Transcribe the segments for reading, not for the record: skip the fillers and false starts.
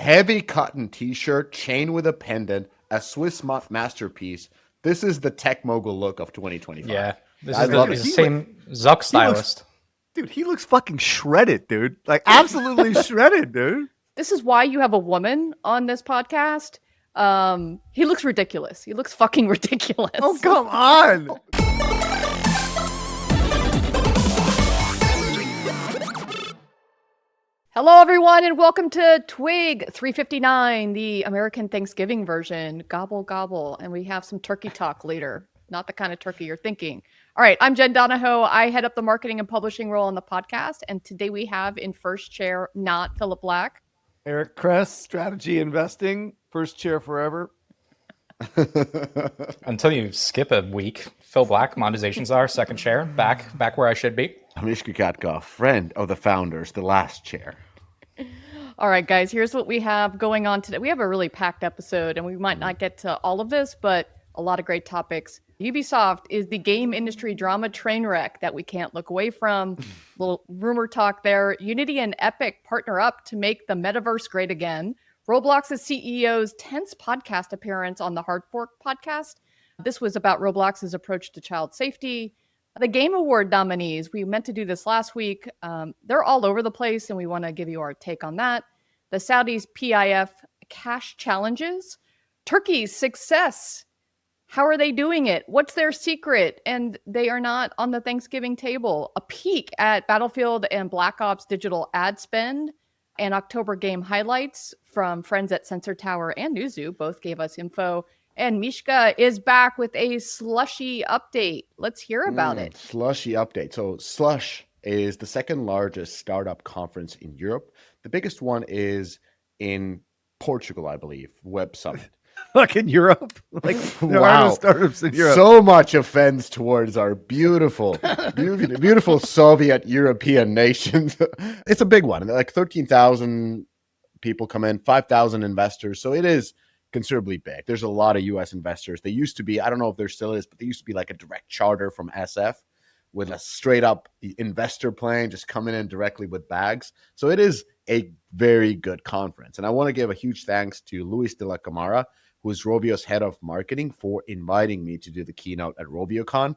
heavy cotton t-shirt, chain with a pendant, a Swiss masterpiece. This is the tech mogul look of 2025. Yeah, this I is love the it. same Zuck stylist. Dude, he looks fucking shredded, dude. Like absolutely shredded, dude. This is why you have a woman on this podcast. He looks ridiculous. He looks fucking ridiculous. Oh, come on. Hello, everyone, and welcome to TWIG 359, the American Thanksgiving version. Gobble, gobble. And we have some turkey talk later. Not the kind of turkey you're thinking. All right, I'm Jen Donahoe. I head up the marketing and publishing role on the podcast. And today we have in first chair, not Philip Black. Eric Kress, strategy investing, first chair forever. Until you skip a week. Phil Black, monetizations are second chair, back where I should be. Mishka Katkov, friend of the founders, the last chair. All right, guys, here's what we have going on today. We have a really packed episode, and we might not get to all of this, but a lot of great topics. Ubisoft is the game industry drama train wreck that we can't look away from. Little rumor talk there. Unity and Epic partner up to make the Metaverse Great Again. Roblox's CEO's 10th podcast appearance on the Hard Fork podcast. This was about Roblox's approach to child safety. The Game Award nominees, we meant to do this last week. They're all over the place, and we want to give you our take on that. The Saudis' PIF cash challenges. Turkey's success. How are they doing it? What's their secret? And they are not on the Thanksgiving table. A peek at Battlefield and Black Ops digital ad spend. And October game highlights from friends at Sensor Tower and Newzoo. Both gave us info. And Mishka is back with a Slushy update. Let's hear about it. Slushy update. So Slush is the second largest startup conference in Europe. The biggest one is in Portugal, I believe, Web Summit. Like in Europe? Like wow. Startups in Europe. So much offense towards our beautiful Soviet European nations. It's a big one. Like 13,000 people come in, 5,000 investors. So it is considerably big. There's a lot of US investors. They used to be, I don't know if there still is, but they used to be like a direct charter from SF with a straight up investor plane just coming in directly with bags. So it is a very good conference. And I want to give a huge thanks to Luis de la Camara, who is Rovio's head of marketing, for inviting me to do the keynote at RovioCon.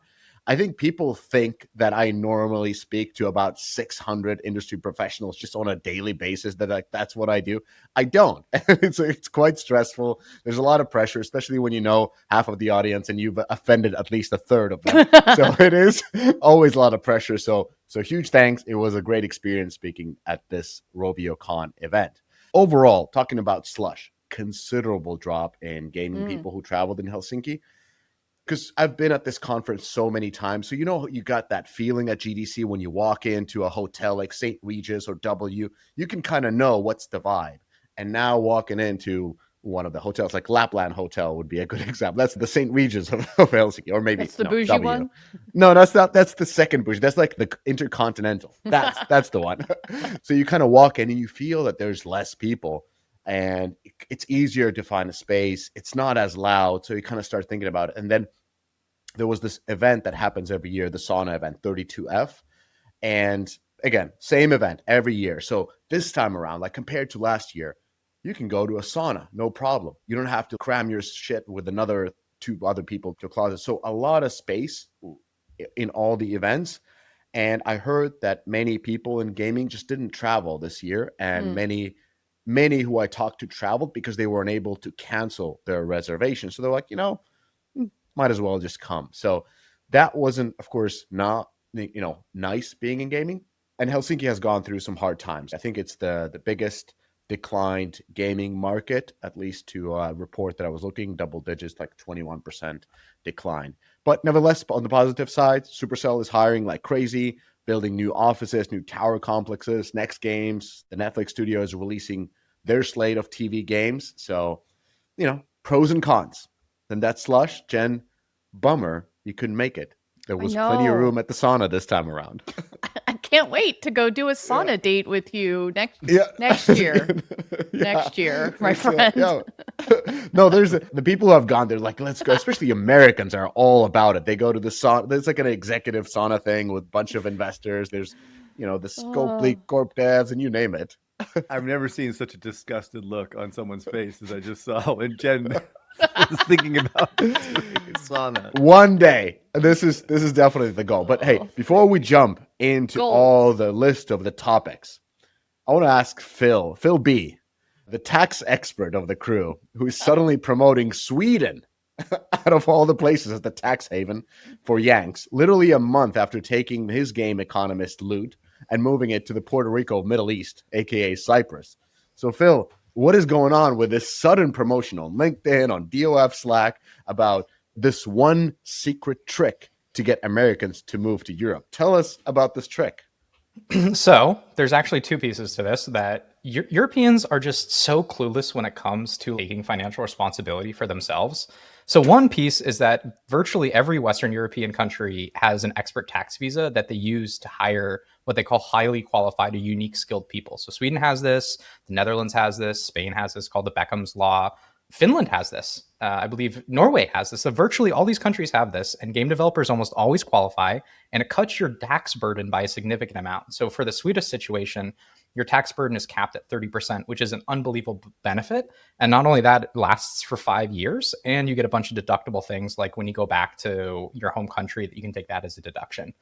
I think people think that I normally speak to about 600 industry professionals just on a daily basis, that that's what I do. I don't. It's quite stressful. There's a lot of pressure, especially when you know half of the audience and you've offended at least a third of them. So it is always a lot of pressure. So huge thanks. It was a great experience speaking at this RovioCon event. Overall, talking about Slush, considerable drop in gaming people who traveled in Helsinki. Because I've been at this conference so many times. So, you got that feeling at GDC when you walk into a hotel like St. Regis or W, you can kind of know what's the vibe. And now walking into one of the hotels, like Lapland Hotel would be a good example. That's the St. Regis of Helsinki, or maybe it's the bougie one. No, that's not. That's the second bougie. That's like the Intercontinental. That's the one. So you kind of walk in and you feel that there's less people. And it's easier to find a space. It's not as loud. So you kind of start thinking about it. And then there was this event that happens every year, the sauna event, 32F. And again, same event every year. So this time around, like compared to last year, you can go to a sauna, no problem. You don't have to cram your shit with two other people to a closet. So a lot of space in all the events. And I heard that many people in gaming just didn't travel this year. And many who I talked to traveled because they weren't able to cancel their reservation. So they're like, might as well just come. So that wasn't, of course, not, nice being in gaming. And Helsinki has gone through some hard times. I think it's the biggest declined gaming market, at least to a report that I was looking, double digits, like 21% decline. But nevertheless, on the positive side, Supercell is hiring like crazy, building new offices, new tower complexes, next games. The Netflix studio is releasing their slate of TV games. So, pros and cons. Then that Slush, Jen, bummer, you couldn't make it. There was plenty of room at the sauna this time around. I can't wait to go do a sauna date with you next year. Next year, my friend. No, there's the people who have gone there, like, let's go. Especially Americans are all about it. They go to the sauna. There's like an executive sauna thing with a bunch of investors. There's, the Scopely Corp devs and you name it. I've never seen such a disgusted look on someone's face as I just saw when Jen was thinking about sauna. One day, this is definitely the goal. But hey, before we jump into Goals. all the list of the topics, I want to ask Phil B, the tax expert of the crew, who is suddenly promoting Sweden out of all the places as the tax haven for Yanks, literally a month after taking his game economist loot and moving it to the Puerto Rico Middle East, aka Cyprus. So, Phil, what is going on with this sudden promotion on LinkedIn, on DOF Slack about this one secret trick to get Americans to move to Europe? Tell us about this trick. So there's actually two pieces to this, that Europeans are just so clueless when it comes to taking financial responsibility for themselves. So one piece is that virtually every Western European country has an expert tax visa that they use to hire what they call highly qualified or unique skilled people. So Sweden has this, the Netherlands has this, Spain has this called the Beckham's Law. Finland has this. I believe Norway has this. So virtually all these countries have this, and game developers almost always qualify, and it cuts your tax burden by a significant amount. So for the Swedish situation, your tax burden is capped at 30%, which is an unbelievable benefit. And not only that, it lasts for 5 years, and you get a bunch of deductible things like when you go back to your home country, that you can take that as a deduction.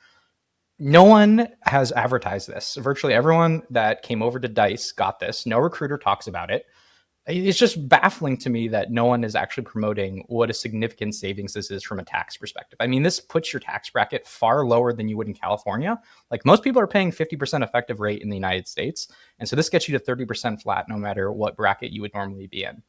No one has advertised this. Virtually everyone that came over to DICE got this. No recruiter talks about it. It's just baffling to me that no one is actually promoting what a significant savings this is from a tax perspective. I mean, this puts your tax bracket far lower than you would in California. Like, most people are paying 50% effective rate in the United States. And so this gets you to 30% flat no matter what bracket you would normally be in.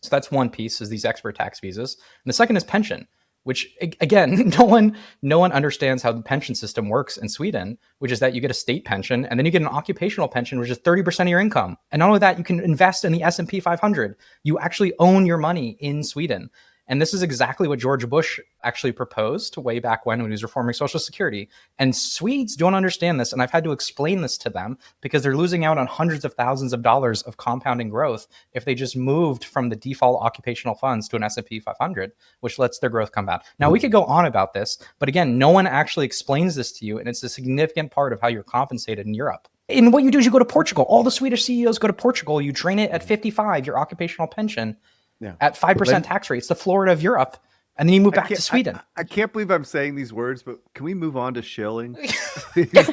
So that's one piece, is these expert tax visas. And the second is pension, which, again, no one understands how the pension system works in Sweden, which is that you get a state pension and then you get an occupational pension, which is 30% of your income. And not only that, you can invest in the S&P 500. You actually own your money in Sweden. And this is exactly what George Bush actually proposed way back when he was reforming Social Security. And Swedes don't understand this. And I've had to explain this to them because they're losing out on hundreds of thousands of dollars of compounding growth if they just moved from the default occupational funds to an S&P 500, which lets their growth compound. Now, we could go on about this, but again, no one actually explains this to you. And it's a significant part of how you're compensated in Europe. And what you do is you go to Portugal. All the Swedish CEOs go to Portugal. You train it at 55, your occupational pension. Yeah. At 5% tax rate. It's the Florida of Europe. And then you move back to Sweden. I can't believe I'm saying these words, but can we move on to shilling? It's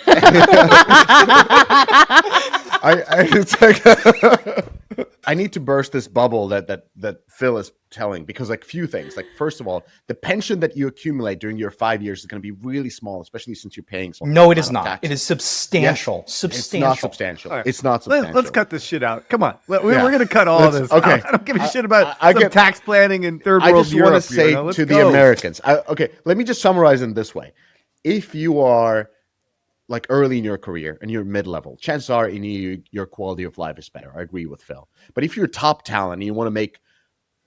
like I need to burst this bubble that Phil is telling, because like few things. Like, first of all, the pension that you accumulate during your 5 years is going to be really small, especially since you're paying so much. No, it is not. Tax. It is substantial. Yes, substantial. It's not substantial. Right. It's not substantial. Let's cut this shit out. Come on. We're going to cut all this. Okay. I don't give a shit about tax planning in third world Europe. I just want to say to the Americans. Okay, let me just summarize in this way. If you are like early in your career and you're mid-level, chances are in EU, your quality of life is better. I agree with Phil. But if you're top talent and you want to make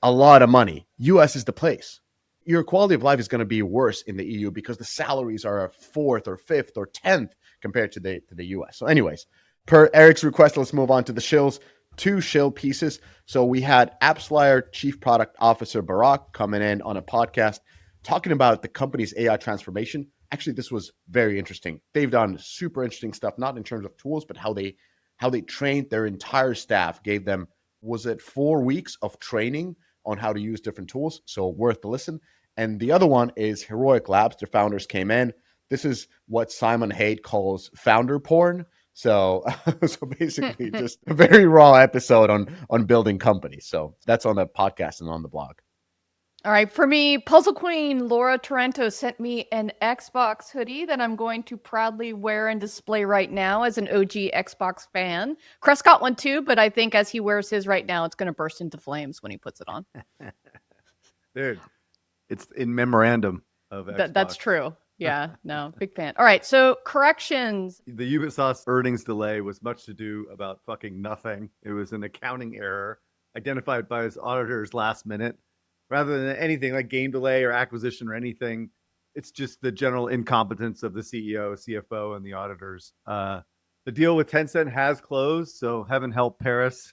a lot of money, US is the place. Your quality of life is going to be worse in the EU because the salaries are a fourth or fifth or 10th compared to the US. So anyways, per Eric's request, let's move on to the shills. 2 shill pieces. So we had AppsFlyer Chief Product Officer Barak coming in on a podcast talking about the company's AI transformation. Actually, this was very interesting. They've done super interesting stuff, not in terms of tools, but how they trained their entire staff, gave them, was it 4 weeks of training on how to use different tools? So worth the listen. And the other one is Heroic Labs. Their founders came in. This is what Simon Haidt calls founder porn. So basically just a very raw episode on building companies. So that's on the podcast and on the blog. All right, for me, Puzzle Queen Laura Torrento sent me an Xbox hoodie that I'm going to proudly wear and display right now as an OG Xbox fan. Crest got one too, but I think as he wears his right now, it's going to burst into flames when he puts it on. Dude, it's in memorandum of Xbox. That's true. Yeah, no, big fan. All right, so corrections. The Ubisoft earnings delay was much to do about fucking nothing. It was an accounting error identified by his auditors last minute. Rather than anything like game delay or acquisition or anything, it's just the general incompetence of the CEO, CFO, and the auditors. The deal with Tencent has closed, so heaven help Paris.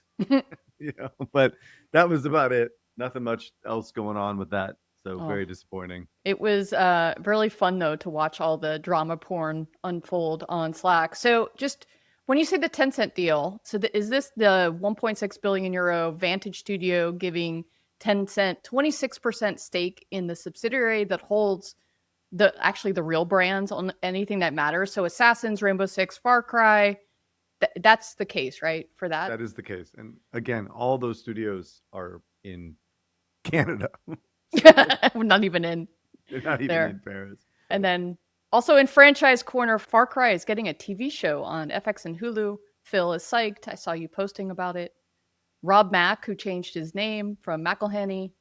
But that was about it. Nothing much else going on with that. So very disappointing. It was really fun, though, to watch all the drama porn unfold on Slack. So just When you say the Tencent deal, so is this the 1.6 billion euro Vantage Studio giving Tencent 26% stake in the subsidiary that holds the real brands on anything that matters? So Assassins, Rainbow Six, Far Cry, that's the case, right? For that? That is the case. And again, all those studios are in Canada. We're not even in. They're not even there. in Paris. And then also in franchise corner, Far Cry is getting a TV show on FX and Hulu. Phil is psyched. I saw you posting about it. Rob Mack, who changed his name from McElhenney.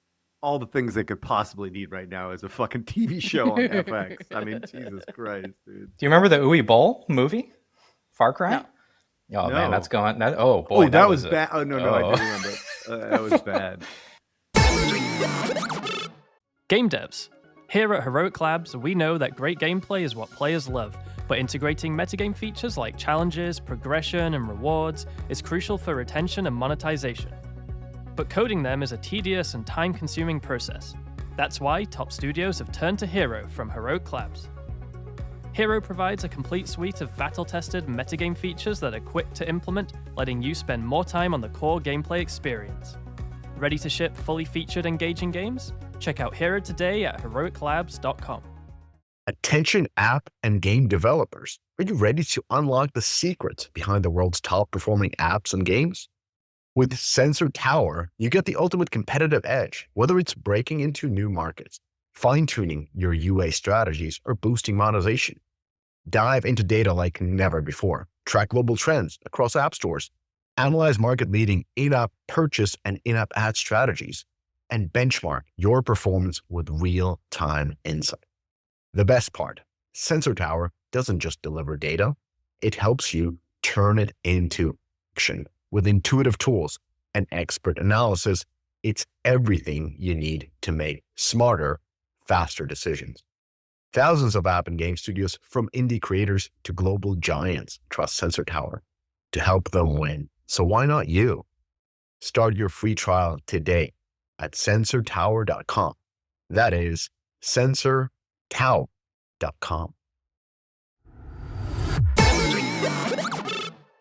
All the things they could possibly need right now is a fucking TV show on FX. I mean, Jesus Christ, dude. Do you remember the Uwe Boll movie? Far Cry? No. Oh, No. man, that's going... oh, boy. Oh, that was bad. Oh, no, I do remember. That was bad. Game devs. Here at Heroic Labs, we know that great gameplay is what players love, but integrating metagame features like challenges, progression, and rewards is crucial for retention and monetization. But coding them is a tedious and time-consuming process. That's why top studios have turned to Hero from Heroic Labs. Hero provides a complete suite of battle-tested metagame features that are quick to implement, letting you spend more time on the core gameplay experience. Ready to ship fully featured, engaging games? Check out Hero today at heroiclabs.com. Attention app and game developers. Are you ready to unlock the secrets behind the world's top-performing apps and games? With Sensor Tower, you get the ultimate competitive edge, whether it's breaking into new markets, fine-tuning your UA strategies, or boosting monetization. Dive into data like never before. Track global trends across app stores. Analyze market-leading in-app purchase and in-app ad strategies, and benchmark your performance with real-time insight. The best part, Sensor Tower doesn't just deliver data, it helps you turn it into action. With intuitive tools and expert analysis, it's everything you need to make smarter, faster decisions. Thousands of app and game studios, from indie creators to global giants, trust Sensor Tower to help them win. So why not you? Start your free trial today at sensortower.com. That is sensortower.com.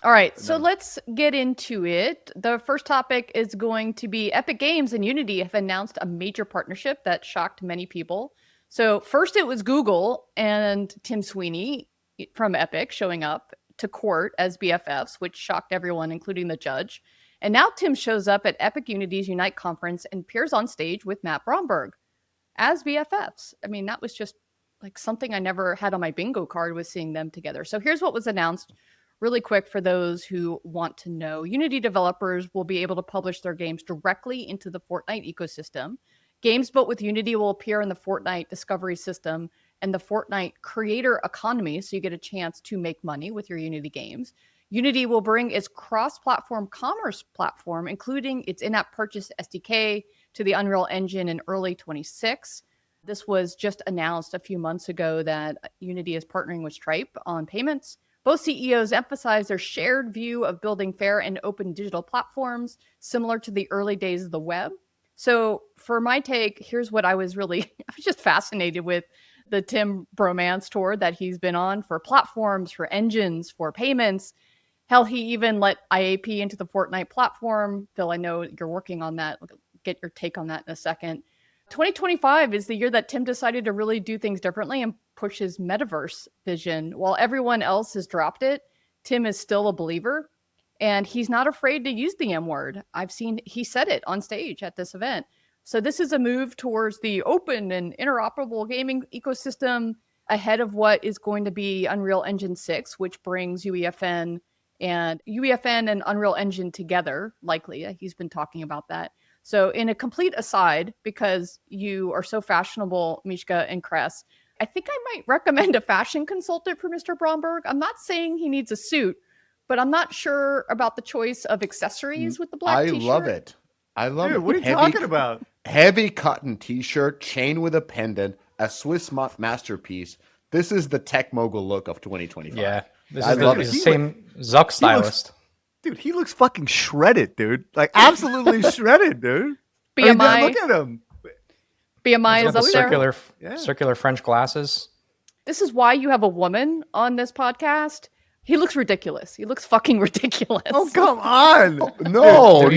All right, so let's get into it. The first topic is going to be Epic Games and Unity have announced a major partnership that shocked many people. So first it was Google and Tim Sweeney from Epic showing up to court as BFFs, which shocked everyone, including the judge. And now Tim shows up at Epic Unity's Unite conference and appears on stage with Matt Bromberg as BFFs. I mean, that was just like something I never had on my bingo card, was seeing them together. So here's what was announced really quick for those who want to know. Unity developers will be able to publish their games directly into the Fortnite ecosystem. Games built with Unity will appear in the Fortnite discovery system and the Fortnite creator economy, so you get a chance to make money with your Unity games. Unity will bring its cross-platform commerce platform, including its in-app purchase SDK, to the Unreal Engine in early 2026. This was just announced a few months ago that Unity is partnering with Stripe on payments. Both CEOs emphasize their shared view of building fair and open digital platforms, similar to the early days of the web. So for my take, here's what I was just fascinated with the Tim bromance tour that he's been on for platforms, for engines, for payments. Hell, he even let IAP into the Fortnite platform. Phil, I know you're working on that. I'll get your take on that in a second. 2025 is the year that Tim decided to really do things differently and push his metaverse vision. While everyone else has dropped it, Tim is still a believer, and he's not afraid to use the M word. He said it on stage at this event. So this is a move towards the open and interoperable gaming ecosystem ahead of what is going to be Unreal Engine 6, which brings UEFN and Unreal Engine together, likely. He's been talking about that. So in a complete aside, because you are so fashionable, Mishka and Kress, I think I might recommend a fashion consultant for Mr. Bromberg. I'm not saying he needs a suit, but I'm not sure about the choice of accessories with the black t-shirt. I love it. I love Dude, it. what are you talking about? Heavy cotton t-shirt, chain with a pendant, a Swiss masterpiece. This is the tech mogul look of 2025. Yeah, this I is love the it. same Zuck stylist. Dude, he looks fucking shredded, dude. Like, absolutely shredded, dude. BMI. I mean, look at him. BMI He's is got up the there. circular French glasses. This is why you have a woman on this podcast. He looks ridiculous. He looks fucking ridiculous. Oh, come on. No,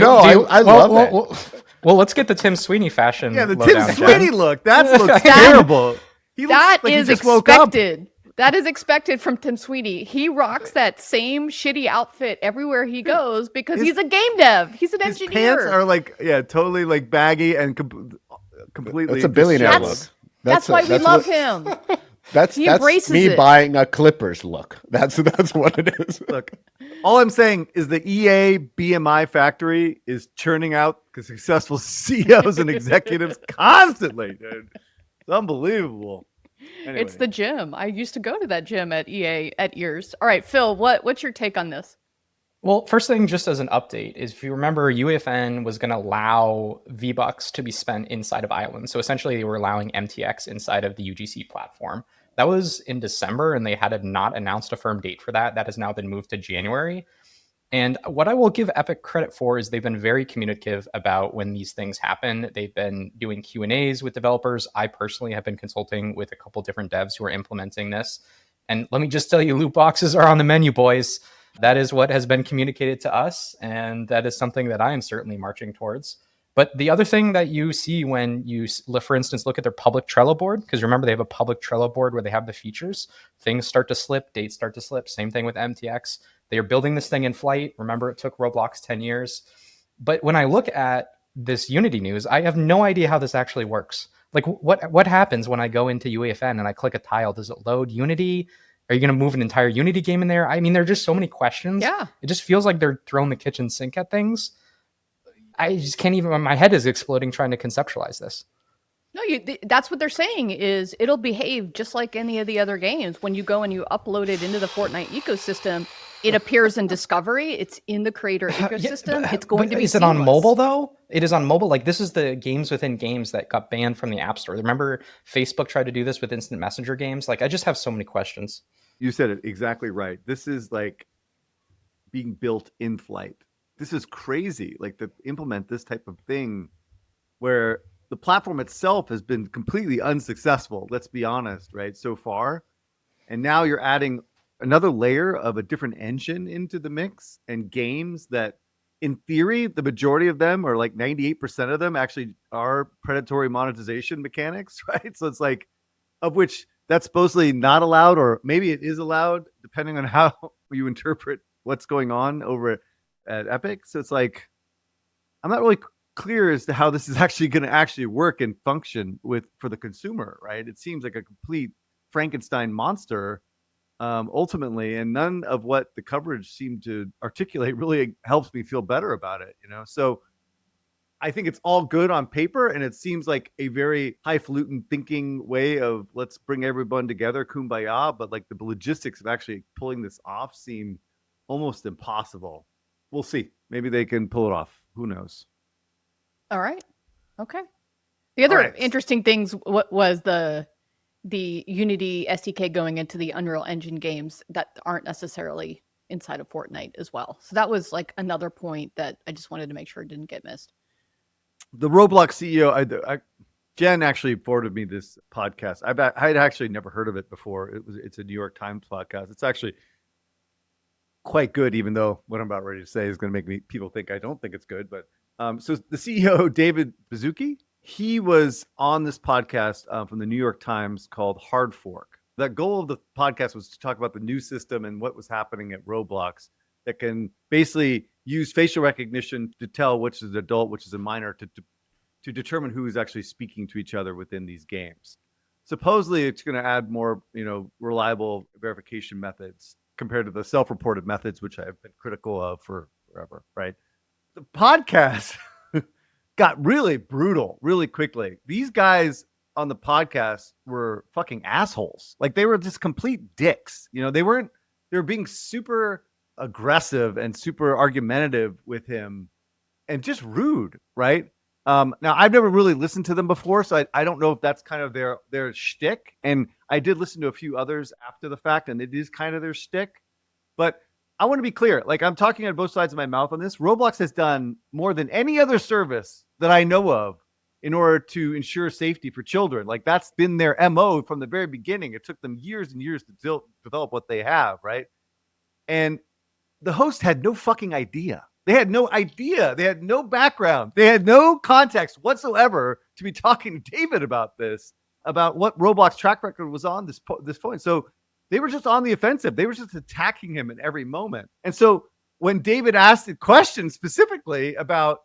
I love it. Well, let's get the Tim Sweeney fashion. Yeah, the Tim lowdown, Sweeney Jen. look. That looks terrible. He looks That like he is just woke up. expected. That is expected from Tim Sweeney. He rocks that same shitty outfit everywhere he goes because he's a game dev. He's an His engineer. pants are like, totally like baggy and completely. That's a billionaire disheveled. look. That's why we love him. He embraces me it. buying a Clippers look. That's what it is. Look, all I'm saying is the EA BMI factory is churning out successful CEOs and executives constantly, dude. It's unbelievable. Anyway. It's the gym. I used to go to that gym at EA at Ears. All right, Phil, what's your take on this? Well, first thing, just as an update, is if you remember, UEFN was going to allow V-Bucks to be spent inside of Island. So essentially, they were allowing MTX inside of the UGC platform. That was in December, and they had not announced a firm date for that. That has now been moved to January. And what I will give Epic credit for is they've been very communicative about when these things happen. They've been doing Q&As with developers. I personally have been consulting with a couple different devs who are implementing this. And let me just tell you, loot boxes are on the menu, boys. That is what has been communicated to us, and that is something that I am certainly marching towards. But the other thing that you see when you, for instance, look at their public Trello board, because remember they have a public Trello board where they have the features, things start to slip, dates start to slip. Same thing with MTX. They are building this thing in flight. Remember, it took Roblox 10 years. But when I look at this Unity news, I have no idea how this actually works. Like, what happens when I go into UEFN and I click a tile? Does it load Unity? Are you going to move an entire Unity game in there? I mean, there are just so many questions. Yeah. It just feels like they're throwing the kitchen sink at things. I just can't even, my head is exploding trying to conceptualize this. No, that's what they're saying is it'll behave just like any of the other games. When you go and you upload it into the Fortnite ecosystem, it appears in Discovery. It's in the creator ecosystem. It's going to be Is it on mobile, though? It is on mobile. Like, this is the games within games that got banned from the App Store. Remember, Facebook tried to do this with instant messenger games? Like, I just have so many questions. You said it exactly right. This is like being built in flight. This is crazy. Like, to implement this type of thing where the platform itself has been completely unsuccessful, let's be honest, right, so far. And now you're adding another layer of a different engine into the mix, and games that, in theory, the majority of them, or like 98% of them, actually are predatory monetization mechanics, right? So it's like, of which that's supposedly not allowed, or maybe it is allowed, depending on how you interpret what's going on over at Epic. So it's like, I'm not really clear as to how this is actually going to actually work and function for the consumer, right? It seems like a complete Frankenstein monster ultimately, and none of what the coverage seemed to articulate really helps me feel better about it, you know? So I think it's all good on paper, and it seems like a very highfalutin thinking way of let's bring everyone together, kumbaya, but like the logistics of actually pulling this off seem almost impossible. We'll see. Maybe they can pull it off. Who knows? All right. Okay. The other interesting things was the Unity SDK going into the Unreal Engine games that aren't necessarily inside of Fortnite as well. So that was like another point that I just wanted to make sure it didn't get missed. The Roblox CEO, Jen actually forwarded me this podcast. I had actually never heard of it before. It's a New York Times podcast. It's actually quite good, even though what I'm about ready to say is going to make people think I don't think it's good. But so the CEO, David Baszucki, he was on this podcast from the New York Times called Hard Fork. The goal of the podcast was to talk about the new system and what was happening at Roblox that can basically use facial recognition to tell which is an adult, which is a minor, to determine who is actually speaking to each other within these games. Supposedly, it's going to add more, reliable verification methods compared to the self-reported methods, which I have been critical of for forever, right? The podcast got really brutal really quickly. These guys on the podcast were fucking assholes. Like, they were just complete dicks. They were being super aggressive and super argumentative with him and just rude, right? Now, I've never really listened to them before, so I don't know if that's kind of their shtick. And I did listen to a few others after the fact, and it is kind of their shtick. But I want to be clear. Like, I'm talking on both sides of my mouth on this. Roblox has done more than any other service that I know of in order to ensure safety for children. Like, that's been their MO from the very beginning. It took them years and years to develop what they have, right? And the host had no fucking idea. They had no idea. They had no background. They had no context whatsoever to be talking to David about this, about what Roblox track record was on this point. So they were just on the offensive. They were just attacking him in every moment. And so when David asked the question specifically about,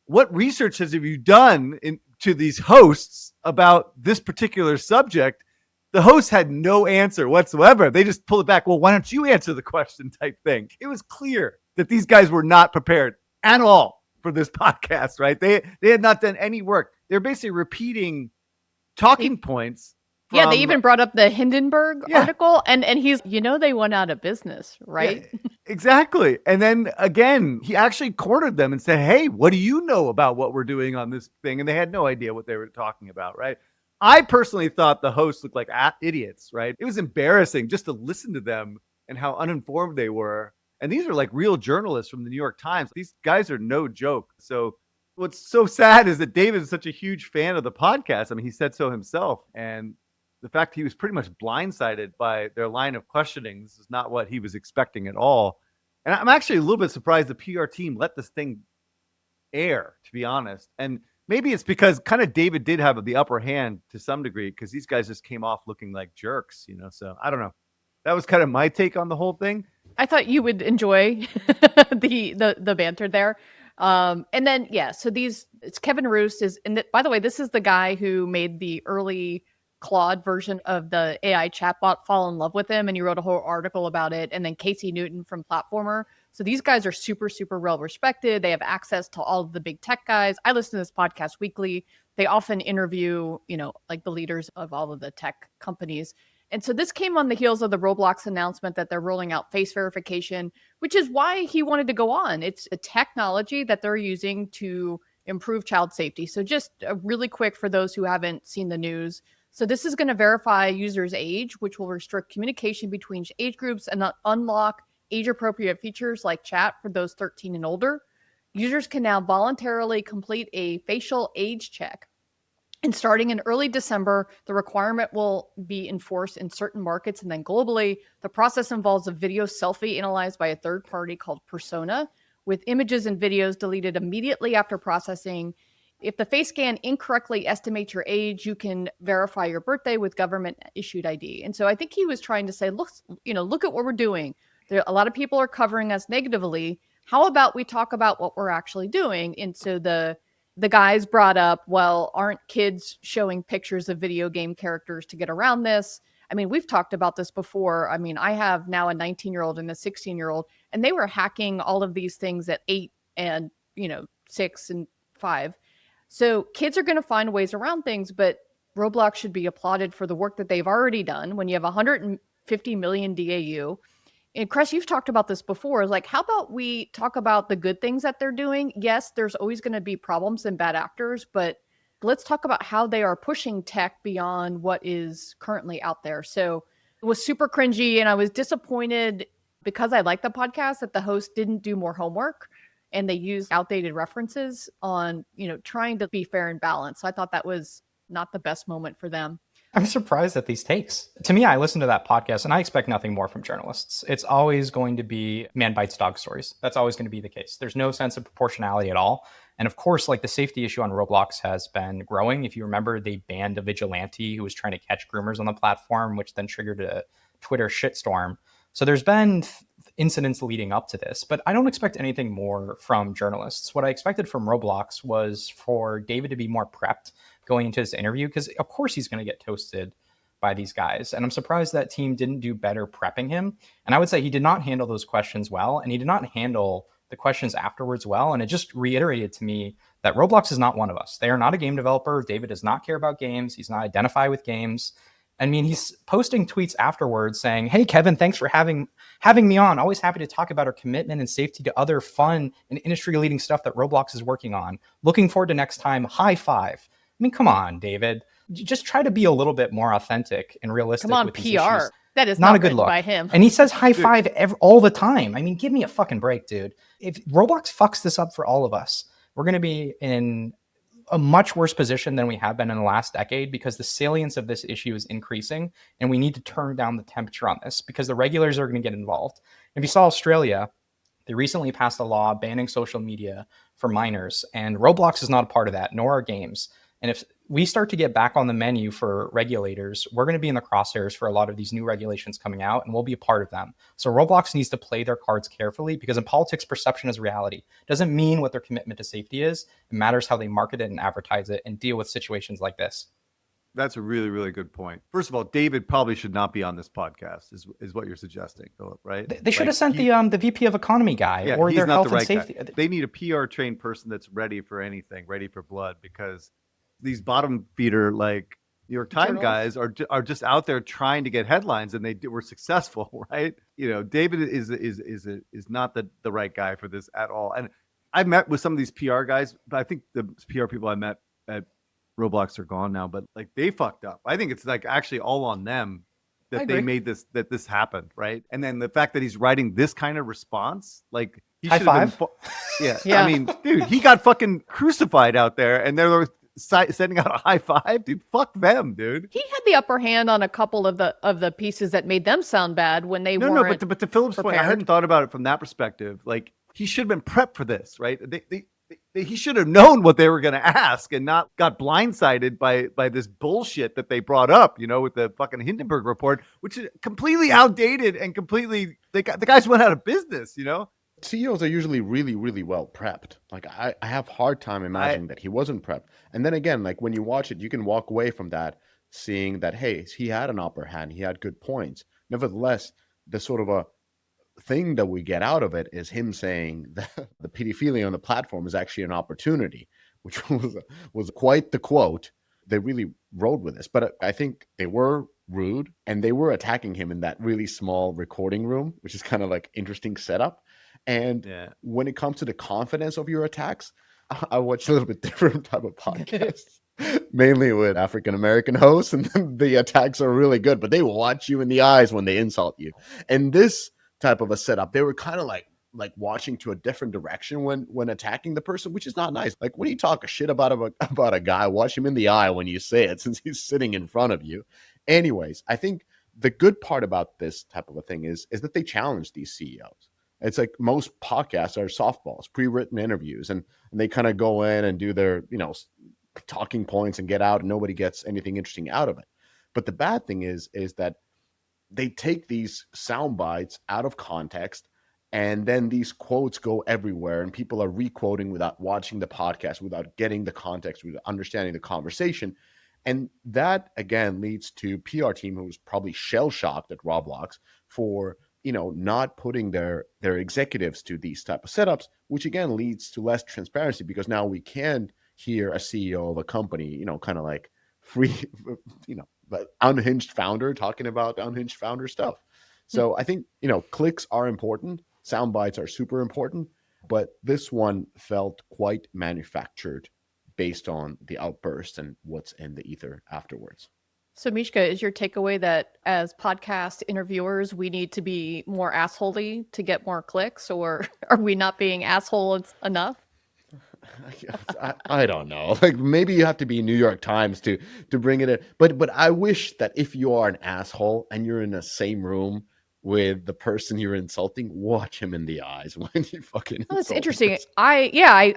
what research have you done to these hosts about this particular subject, the host had no answer whatsoever. They just pulled it back. Well, why don't you answer the question type thing? It was clear that these guys were not prepared at all for this podcast, right? They had not done any work. They're basically repeating talking points. Yeah, they even brought up the Hindenburg article, and he's, they went out of business, right? Yeah, exactly. And then again, he actually cornered them and said, hey, what do you know about what we're doing on this thing? And they had no idea what they were talking about, right? I personally thought the hosts looked like idiots, right? It was embarrassing just to listen to them and how uninformed they were. And these are like real journalists from the New York Times. These guys are no joke. So what's so sad is that David is such a huge fan of the podcast. I mean, he said so himself. And the fact he was pretty much blindsided by their line of questioning, this is not what he was expecting at all. And I'm actually a little bit surprised the PR team let this thing air, to be honest. And maybe it's because kind of David did have the upper hand to some degree because these guys just came off looking like jerks, So I don't know. That was kind of my take on the whole thing. I thought you would enjoy the banter there. And then, so it's Kevin Roos by the way, this is the guy who made the early Claude version of the AI chatbot fall in love with him, and he wrote a whole article about it. And then Casey Newton from Platformer. So these guys are super, super well respected. They have access to all of the big tech guys. I listen to this podcast weekly. They often interview, like the leaders of all of the tech companies. And so this came on the heels of the Roblox announcement that they're rolling out face verification, which is why he wanted to go on. It's a technology that they're using to improve child safety. So just really quick for those who haven't seen the news. So this is going to verify users' age, which will restrict communication between age groups and unlock age-appropriate features like chat for those 13 and older. Users can now voluntarily complete a facial age check. And starting in early December, the requirement will be enforced in certain markets. And then globally, the process involves a video selfie analyzed by a third party called Persona, with images and videos deleted immediately after processing. If the face scan incorrectly estimates your age, you can verify your birthday with government-issued ID. And so I think he was trying to say, look at what we're doing. A lot of people are covering us negatively. How about we talk about what we're actually doing? And so the guys brought up, well, aren't kids showing pictures of video game characters to get around this? I mean, we've talked about this before. I mean, I have now a 19-year-old and a 16-year-old, and they were hacking all of these things at 8 and, 6 and 5. So kids are going to find ways around things, but Roblox should be applauded for the work that they've already done. When you have 150 million DAU, and Chris, you've talked about this before, like, how about we talk about the good things that they're doing? Yes, there's always going to be problems and bad actors, but let's talk about how they are pushing tech beyond what is currently out there. So it was super cringy, and I was disappointed because I like the podcast that the host didn't do more homework and they used outdated references on, trying to be fair and balanced. So I thought that was not the best moment for them. I'm surprised at these takes. To me, I listen to that podcast and I expect nothing more from journalists. It's always going to be man bites dog stories. That's always going to be the case. There's no sense of proportionality at all. And of course, like, the safety issue on Roblox has been growing. If you remember, they banned a vigilante who was trying to catch groomers on the platform, which then triggered a Twitter shitstorm. So there's been incidents leading up to this, but I don't expect anything more from journalists. What I expected from Roblox was for David to be more prepped going into this interview, because of course he's going to get toasted by these guys. And I'm surprised that team didn't do better prepping him. And I would say he did not handle those questions well, and he did not handle the questions afterwards well. And it just reiterated to me that Roblox is not one of us. They are not a game developer. David does not care about games. He's not identified with games. I mean, he's posting tweets afterwards saying, "Hey, Kevin, thanks for having me on. Always happy to talk about our commitment and safety to other fun and industry-leading stuff that Roblox is working on. Looking forward to next time. High five." I mean, come on, David. Just try to be a little bit more authentic and realistic. Come on, with PR. these issues. That is not not a good look by him. And he says high five all the time. I mean, give me a fucking break, dude. If Roblox fucks this up for all of us, we're going to be in a much worse position than we have been in the last decade because the salience of this issue is increasing, and we need to turn down the temperature on this because the regulators are going to get involved. If you saw Australia, they recently passed a law banning social media for minors, and Roblox is not a part of that, nor are games. And if we start to get back on the menu for regulators, we're going to be in the crosshairs for a lot of these new regulations coming out, and we'll be a part of them. So Roblox needs to play their cards carefully because in politics, perception is reality. It doesn't mean what their commitment to safety is. It matters how they market it and advertise it and deal with situations like this. That's a really, really good point. First of all, David probably should not be on this podcast, is what you're suggesting, Philip, right? They should have sent the VP of Economy guy or their health and safety. Guy. They need a PR trained person that's ready for anything, ready for blood, because these bottom feeder like New York Times guys are just out there trying to get headlines, and they were successful, right? You know, David is not the right guy for this at all. And I met with some of these PR guys, but I think the PR people I met at Roblox are gone now, but like they fucked up. I think it's like actually all on them that they made this happened, right? And then the fact that he's writing this kind of response, like he should have been. Yeah. I mean, dude, he got fucking crucified out there, and they're sending out a high five, dude. Fuck them, dude. He had the upper hand on a couple of the pieces that made them sound bad when they weren't. But to Philip's point, I hadn't thought about it from that perspective. Like he should have been prepped for this, right? He should have known what they were going to ask and not got blindsided by this bullshit that they brought up, you know, with the fucking Hindenburg report, which is completely outdated and completely the guys went out of business, you know. CEOs are usually really, really well prepped. Like I have hard time imagining that he wasn't prepped. And then again, like when you watch it, you can walk away from that seeing that, hey, he had an upper hand. He had good points. Nevertheless, the sort of a thing that we get out of it is him saying that the pedophilia on the platform is actually an opportunity, which was quite the quote. They really rode with this. But I think they were rude and they were attacking him in that really small recording room, which is kind of like interesting setup. And when it comes to the confidence of your attacks, I watch a little bit different type of podcasts, mainly with African-American hosts, and the attacks are really good, but they will watch you in the eyes when they insult you. And this type of a setup, they were kind of like watching to a different direction when attacking the person, which is not nice. Like when you talk a shit about a guy, watch him in the eye when you say it, since he's sitting in front of you. Anyways, I think the good part about this type of a thing is that they challenge these CEOs. It's like most podcasts are softballs, pre-written interviews, and they kind of go in and do their, you know, talking points and get out, and nobody gets anything interesting out of it. But the bad thing is that they take these sound bites out of context, and then these quotes go everywhere, and people are re-quoting without watching the podcast, without getting the context, without understanding the conversation. And that, again, leads to PR team who's probably shell-shocked at Roblox for, you know, not putting their executives to these type of setups, which again leads to less transparency because now we can hear a CEO of a company, you know, kind of like free, you know, but unhinged founder talking about unhinged founder stuff. So I think, you know, clicks are important. Sound bites are super important, but this one felt quite manufactured based on the outburst and what's in the ether afterwards. So Mishka, is your takeaway that as podcast interviewers, we need to be more assholey to get more clicks, or are we not being assholes enough? I don't know. Like maybe you have to be New York Times to bring it in. But I wish that if you are an asshole and you're in the same room with the person you're insulting, watch him in the eyes when you fucking. Oh, that's interesting. I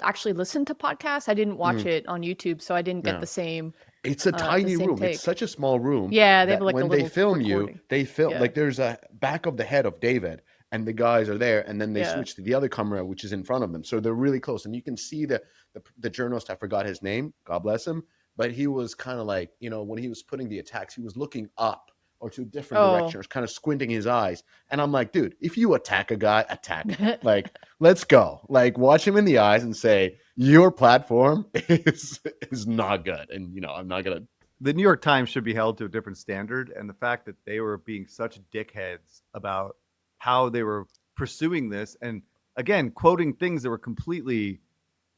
actually listened to podcasts. I didn't watch it on YouTube, so I didn't get the same. It's a tiny room. Take. It's such a small room. Yeah, they have like when they film you, they film Yeah. like there's a back of the head of David, and the guys are there, and then they switch to the other camera, which is in front of them. So they're really close, and you can see the journalist. I forgot his name. God bless him. But he was kind of like, you know, when he was putting the attacks, he was looking up or to a different direction, or kind of squinting his eyes. And I'm like, dude, if you attack a guy, attack him. Like, let's go. Like, watch him in the eyes and say, your platform is not good. And, you know, I'm not going to. The New York Times should be held to a different standard. And the fact that they were being such dickheads about how they were pursuing this, and again, quoting things that were completely,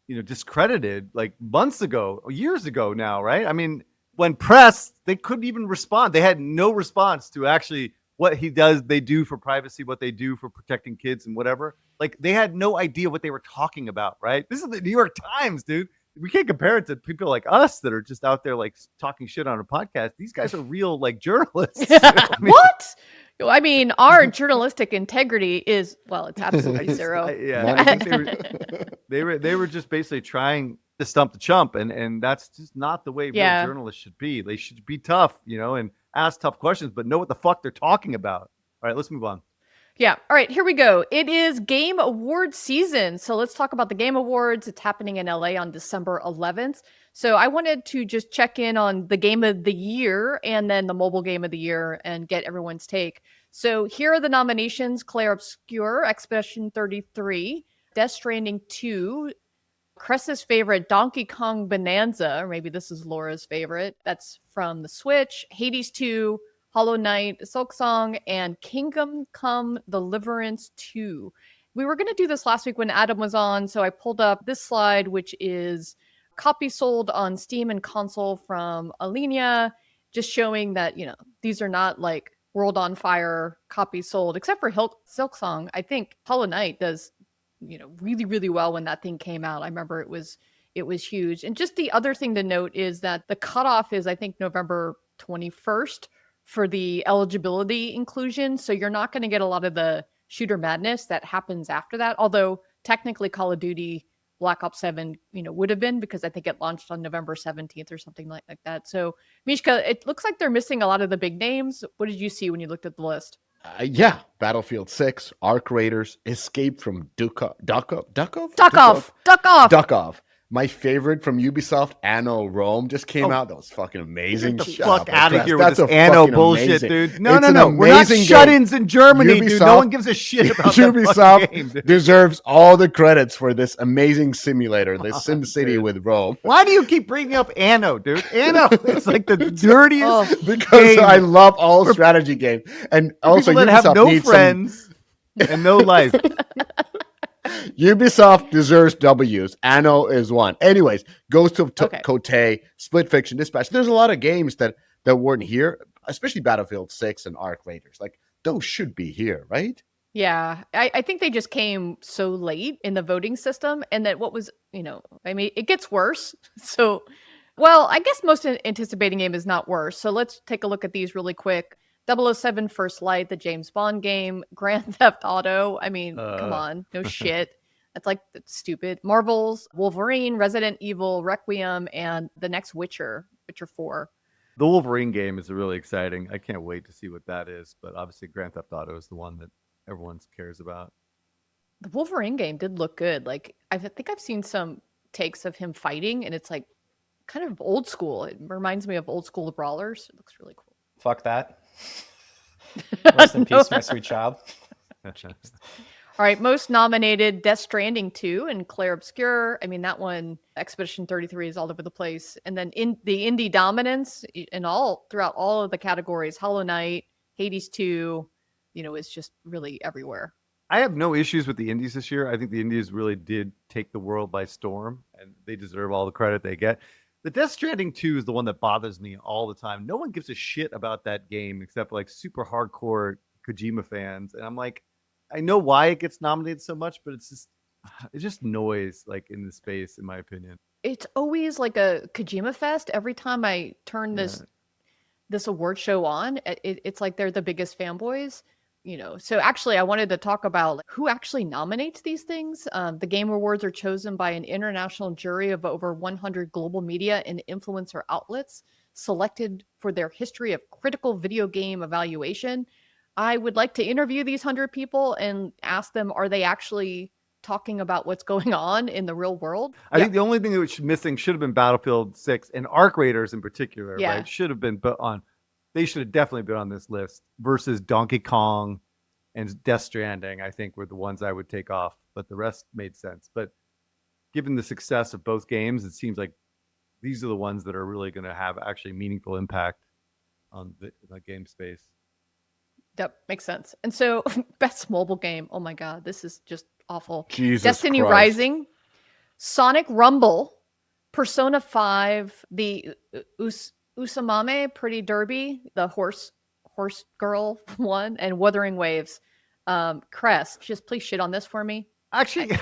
you know, discredited like months ago, years ago now, right? I mean, when pressed, they couldn't even respond. They had no response to actually what they do for privacy, what they do for protecting kids and whatever. Like they had no idea what they were talking about, right? This is the New York Times, dude. we can't compare it to people like us that are just out there like talking shit on a podcast. These guys are real like journalists. What? I mean, our journalistic integrity is, well, it's absolutely zero. I think they were just basically trying to stump the chump, and that's just not the way real journalists should be. They should be tough, and ask tough questions, but know what the fuck they're talking about. All right, let's move on. Yeah. All right, here we go. It is Game Awards season. So let's talk about the Game Awards. It's happening in LA on December 11th. So I wanted to just check in on the game of the year and then the mobile game of the year and get everyone's take. So here are the nominations: Claire Obscure, Expedition 33, Death Stranding 2, Cress's favorite, Donkey Kong Bonanza, or maybe this is Laura's favorite. That's from the Switch, Hades 2, Hollow Knight, Silksong, and Kingdom Come Deliverance 2. We were going to do this last week when Adam was on, so I pulled up this slide, which is copies sold on Steam and console from Alinea, just showing that, these are not like World on Fire copies sold, except for Silksong. I think Hollow Knight does, really, really well when that thing came out. I remember it was huge. And just the other thing to note is that the cutoff is, I think, November 21st. For the eligibility inclusion. So you're not going to get a lot of the shooter madness that happens after that. Although technically Call of Duty Black Ops 7, would have been, because I think it launched on November 17th or something like that. So Mishka, it looks like they're missing a lot of the big names. What did you see when you looked at the list? Battlefield 6, Arc Raiders, Escape from Duckov. My favorite from Ubisoft, Anno Rome, just came out. That was fucking amazing. Get the fuck out of here with this Anno bullshit, dude. No. We're not shut-ins in Germany, dude. No one gives a shit about Ubisoft game, deserves all the credits for this amazing simulator, this Sim City with Rome. Why do you keep bringing up Anno, dude? Anno, it's like the dirtiest because game. I love all strategy games. And also Ubisoft have no friends and no life. Ubisoft deserves W's. Anno is one. Anyways, Ghost of Kote, Split Fiction, Dispatch. There's a lot of games that weren't here, especially Battlefield 6 and Arc Raiders. Like, those should be here, right? Yeah. I think they just came so late in the voting system, and that what was, it gets worse. So, well, I guess most anticipating game is not worse. So let's take a look at these really quick. 007 First Light, the James Bond game, Grand Theft Auto. Come on, no shit. That's stupid. Marvel's Wolverine, Resident Evil, Requiem, and the next Witcher 4. The Wolverine game is really exciting. I can't wait to see what that is. But obviously, Grand Theft Auto is the one that everyone cares about. The Wolverine game did look good. Like, I think I've seen some takes of him fighting, and it's like kind of old school. It reminds me of old school brawlers. It looks really cool. Fuck that. Rest in peace, my sweet child. All right, most nominated, Death Stranding 2 and Claire Obscure. That one, Expedition 33, is all over the place. And then in the indie dominance throughout all of the categories, Hollow Knight, Hades 2, is just really everywhere. I have no issues with the indies this year. I think the indies really did take the world by storm, and they deserve all the credit they get. The Death Stranding 2 is the one that bothers me all the time. No one gives a shit about that game except like super hardcore Kojima fans. And I'm like, I know why it gets nominated so much, but it's just noise, like, in the space, in my opinion. It's always like a Kojima fest. Every time I turn this award show on, it's like they're the biggest fanboys. So actually I wanted to talk about who actually nominates these things. The Game Awards are chosen by an international jury of over 100 global media and influencer outlets selected for their history of critical video game evaluation. I would like to interview these 100 people and ask them, are they actually talking about what's going on in the real world? I think the only thing that was missing should have been Battlefield 6 and Arc Raiders in particular, right? Should have been put on. They should have definitely been on this list versus Donkey Kong and Death Stranding, I think, were the ones I would take off, but the rest made sense. But given the success of both games, it seems like these are the ones that are really going to have actually meaningful impact on the game space. That makes sense. And so, best mobile game. Oh my God, this is just awful. Jesus Destiny Christ. Rising, Sonic Rumble, Persona 5, the Usamame Pretty Derby, the horse girl one, and Wuthering Waves. Crest, just please shit on this for me. Actually,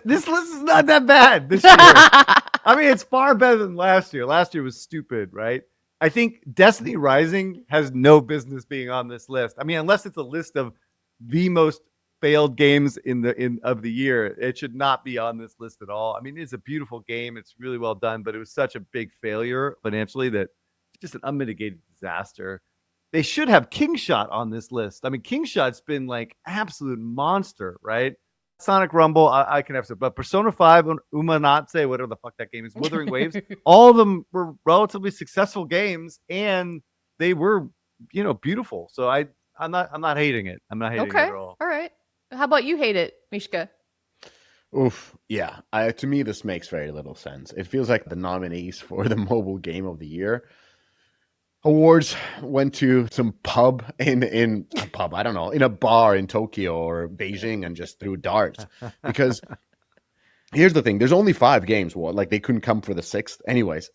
This list is not that bad this year. I mean, it's far better than last year. Last year was stupid, right? I think Destiny Rising has no business being on this list. I mean, unless it's a list of the most failed games of the year, it should not be on this list at all. I mean, it's a beautiful game. It's really well done, but it was such a big failure financially that it's just an unmitigated disaster. They should have Kingshot on this list. I mean, Kingshot's been like absolute monster, right? Sonic Rumble, I can have some, but Persona 5, Umanatse, whatever the fuck that game is, Wuthering Waves, all of them were relatively successful games, and they were, beautiful. So I'm not hating it. I'm not hating it at all. All right. How about you hate it, Mishka? Oof. Yeah. To me, this makes very little sense. It feels like the nominees for the mobile game of the year awards went to some pub in a pub, I don't know, in a bar in Tokyo or Beijing and just threw darts. Because here's the thing, there's only 5 games. Well, like they couldn't come for the 6th. Anyways,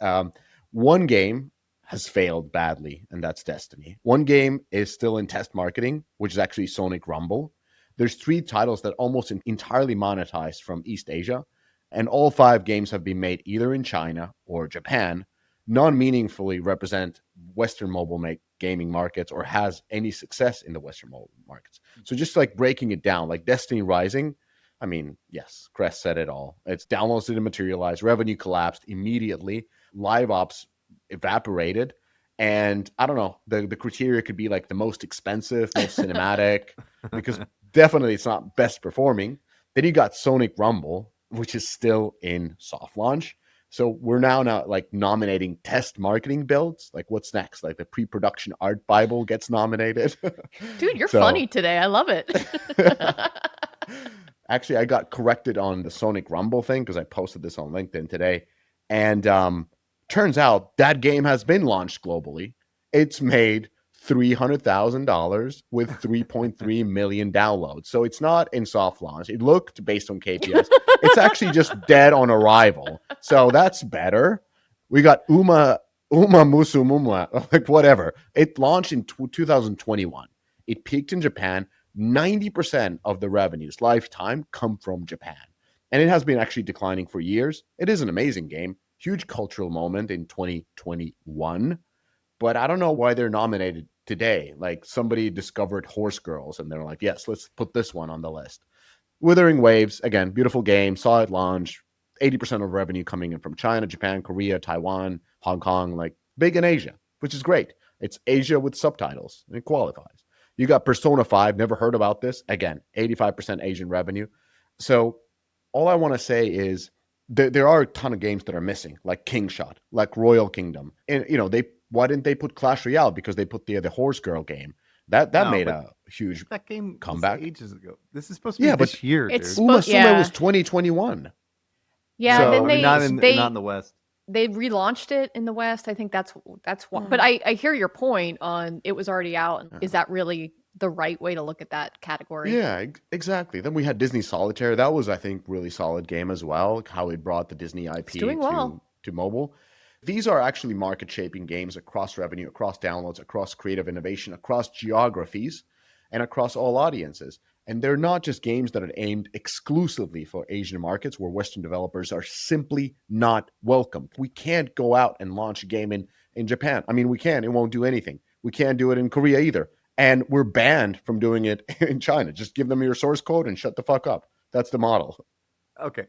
one game has failed badly, and that's Destiny. One game is still in test marketing, which is actually Sonic Rumble. There's 3 titles that almost entirely monetized from East Asia, and all 5 games have been made either in China or Japan, non-meaningfully represent Western mobile gaming markets or has any success in the Western mobile markets. So just like breaking it down, like Destiny Rising, I mean, yes, Crest said it all. Its downloads didn't materialize, revenue collapsed immediately, live ops evaporated, and I don't know, the criteria could be like the most expensive, most cinematic, because definitely it's not best performing. Then you got Sonic Rumble, which is still in soft launch. So we're now like nominating test marketing builds. Like what's next? Like the pre-production art Bible gets nominated. Dude, you're funny today. I love it. Actually, I got corrected on the Sonic Rumble thing because I posted this on LinkedIn today. And turns out that game has been launched globally. It's made $300,000 with 3.3 million downloads. So it's not in soft launch. It looked, based on KPIs, it's actually just dead on arrival. So that's better. We got Uma Musumuma, like whatever. It launched in 2021. It peaked in Japan. 90% of the revenues lifetime come from Japan. And it has been actually declining for years. It is an amazing game. Huge cultural moment in 2021. But I don't know why they're nominated today. Like somebody discovered Horse Girls and they're like, yes, let's put this one on the list. Wuthering Waves, again, beautiful game, saw it launch, 80% of revenue coming in from China, Japan, Korea, Taiwan, Hong Kong, like big in Asia, which is great. It's Asia with subtitles, and it qualifies. You got Persona 5, never heard about this. Again, 85% Asian revenue. So all I want to say is there are a ton of games that are missing, like Kingshot, like Royal Kingdom. And, why didn't they put Clash Royale? Because they put the Horse Girl game. That made a huge that game comeback ages ago. This is supposed to be this year, dude. Uma Sume was 2021. Yeah, So, then not in the West. They relaunched it in the West. I think that's why. But I hear your point on it was already out. Is that really the right way to look at that category? Yeah, exactly. Then we had Disney Solitaire. That was, I think, really solid game as well. How it brought the Disney IP to mobile. These are actually market-shaping games across revenue, across downloads, across creative innovation, across geographies, and across all audiences. And they're not just games that are aimed exclusively for Asian markets where Western developers are simply not welcome. We can't go out and launch a game in Japan. I mean, we can. It won't do anything. We can't do it in Korea either. And we're banned from doing it in China. Just give them your source code and shut the fuck up. That's the model. Okay,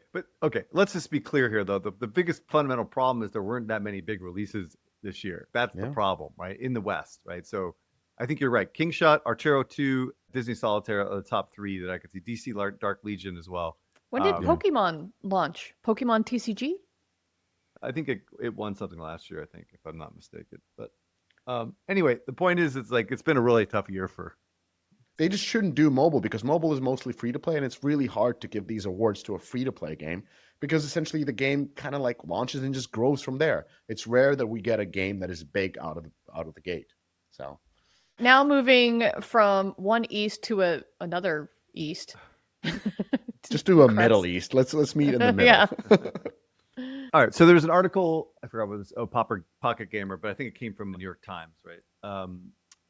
let's just be clear here, though. The biggest fundamental problem is there weren't that many big releases this year. That's the problem, right? In the West, right? So I think you're right. Kingshot, Archero 2, Disney Solitaire are the top 3 that I could see. DC Dark Legion as well. When did Pokemon launch? Pokemon TCG? I think it won something last year, I think, if I'm not mistaken. But anyway, the point is it's been a really tough year for... They just shouldn't do mobile because mobile is mostly free-to-play, and it's really hard to give these awards to a free-to-play game because essentially the game kind of like launches and just grows from there. It's rare that we get a game that is big out of the gate. So now moving from one East to another East. Just do a Middle East. Let's meet in the middle. Yeah. All right. So there's an article, I forgot what it was, Pocket Gamer, but I think it came from the New York Times, right?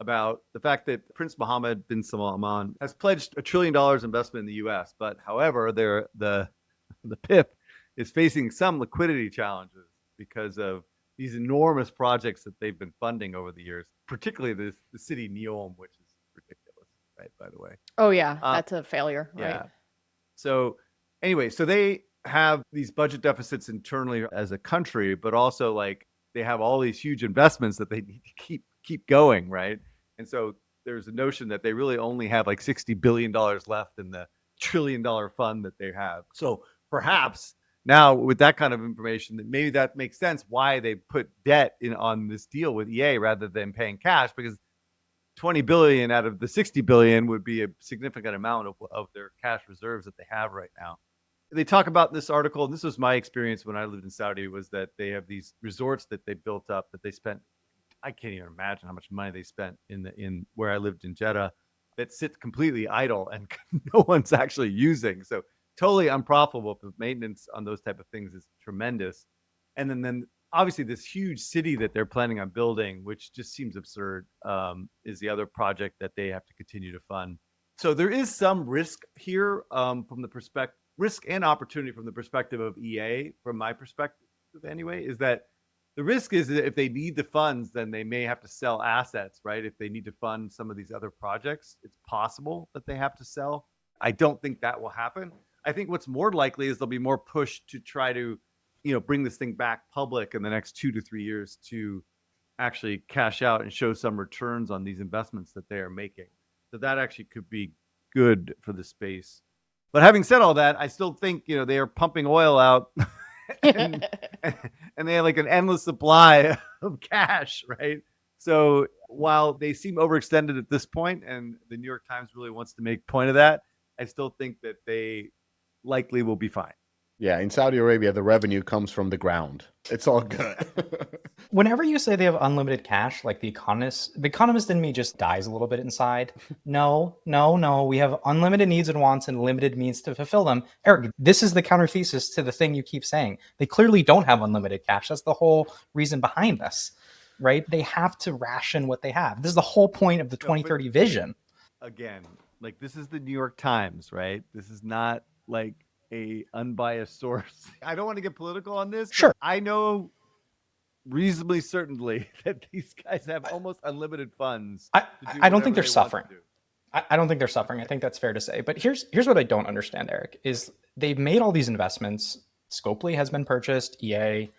About the fact that Prince Mohammed bin Salman has pledged $1 trillion investment in the U.S. But however, the the PIP, is facing some liquidity challenges because of these enormous projects that they've been funding over the years, particularly the city Neom, which is ridiculous, right? By the way. Oh yeah, that's a failure, right? Yeah. So anyway, so they have these budget deficits internally as a country, but also like they have all these huge investments that they need to keep going, right? And so there's a notion that they really only have like $60 billion left in the $1 trillion fund that they have. So perhaps now with that kind of information, that maybe that makes sense why they put debt in on this deal with EA rather than paying cash, because 20 billion out of the 60 billion would be a significant amount of their cash reserves that they have right now. They talk about this article, and this was my experience when I lived in Saudi, was that they have these resorts that they built up that they spent, I can't even imagine how much money they spent in where I lived in Jeddah, that sit completely idle and no one's actually using. So totally unprofitable. The maintenance on those type of things is tremendous. And then obviously this huge city that they're planning on building, which just seems absurd, is the other project that they have to continue to fund. So there is some risk here from the perspective, risk and opportunity from the perspective of EA, from my perspective anyway, is that the risk is that if they need the funds, then they may have to sell assets, right? If they need to fund some of these other projects, it's possible that they have to sell. I don't think that will happen. I think what's more likely is there'll be more push to try to, bring this thing back public in the next 2 to 3 years to actually cash out and show some returns on these investments that they are making. So that actually could be good for the space. But having said all that, I still think, they are pumping oil out and they have like an endless supply of cash, right? So while they seem overextended at this point, and the New York Times really wants to make point of that, I still think that they likely will be fine. Yeah, in Saudi Arabia, the revenue comes from the ground. It's all good. Whenever you say they have unlimited cash, like the economist in me just dies a little bit inside. No. We have unlimited needs and wants and limited means to fulfill them. Eric, this is the counter thesis to the thing you keep saying. They clearly don't have unlimited cash. That's the whole reason behind this, right? They have to ration what they have. This is the whole point of the 2030 vision. Again, like this is the New York Times, right? This is not like a unbiased source. I don't want to get political on this. Sure. I know reasonably certainly that these guys have almost unlimited funds. I don't think they're suffering. I don't think they're suffering. I think that's fair to say. But here's what I don't understand, Eric, is they've made all these investments. Scopely has been purchased, EA. I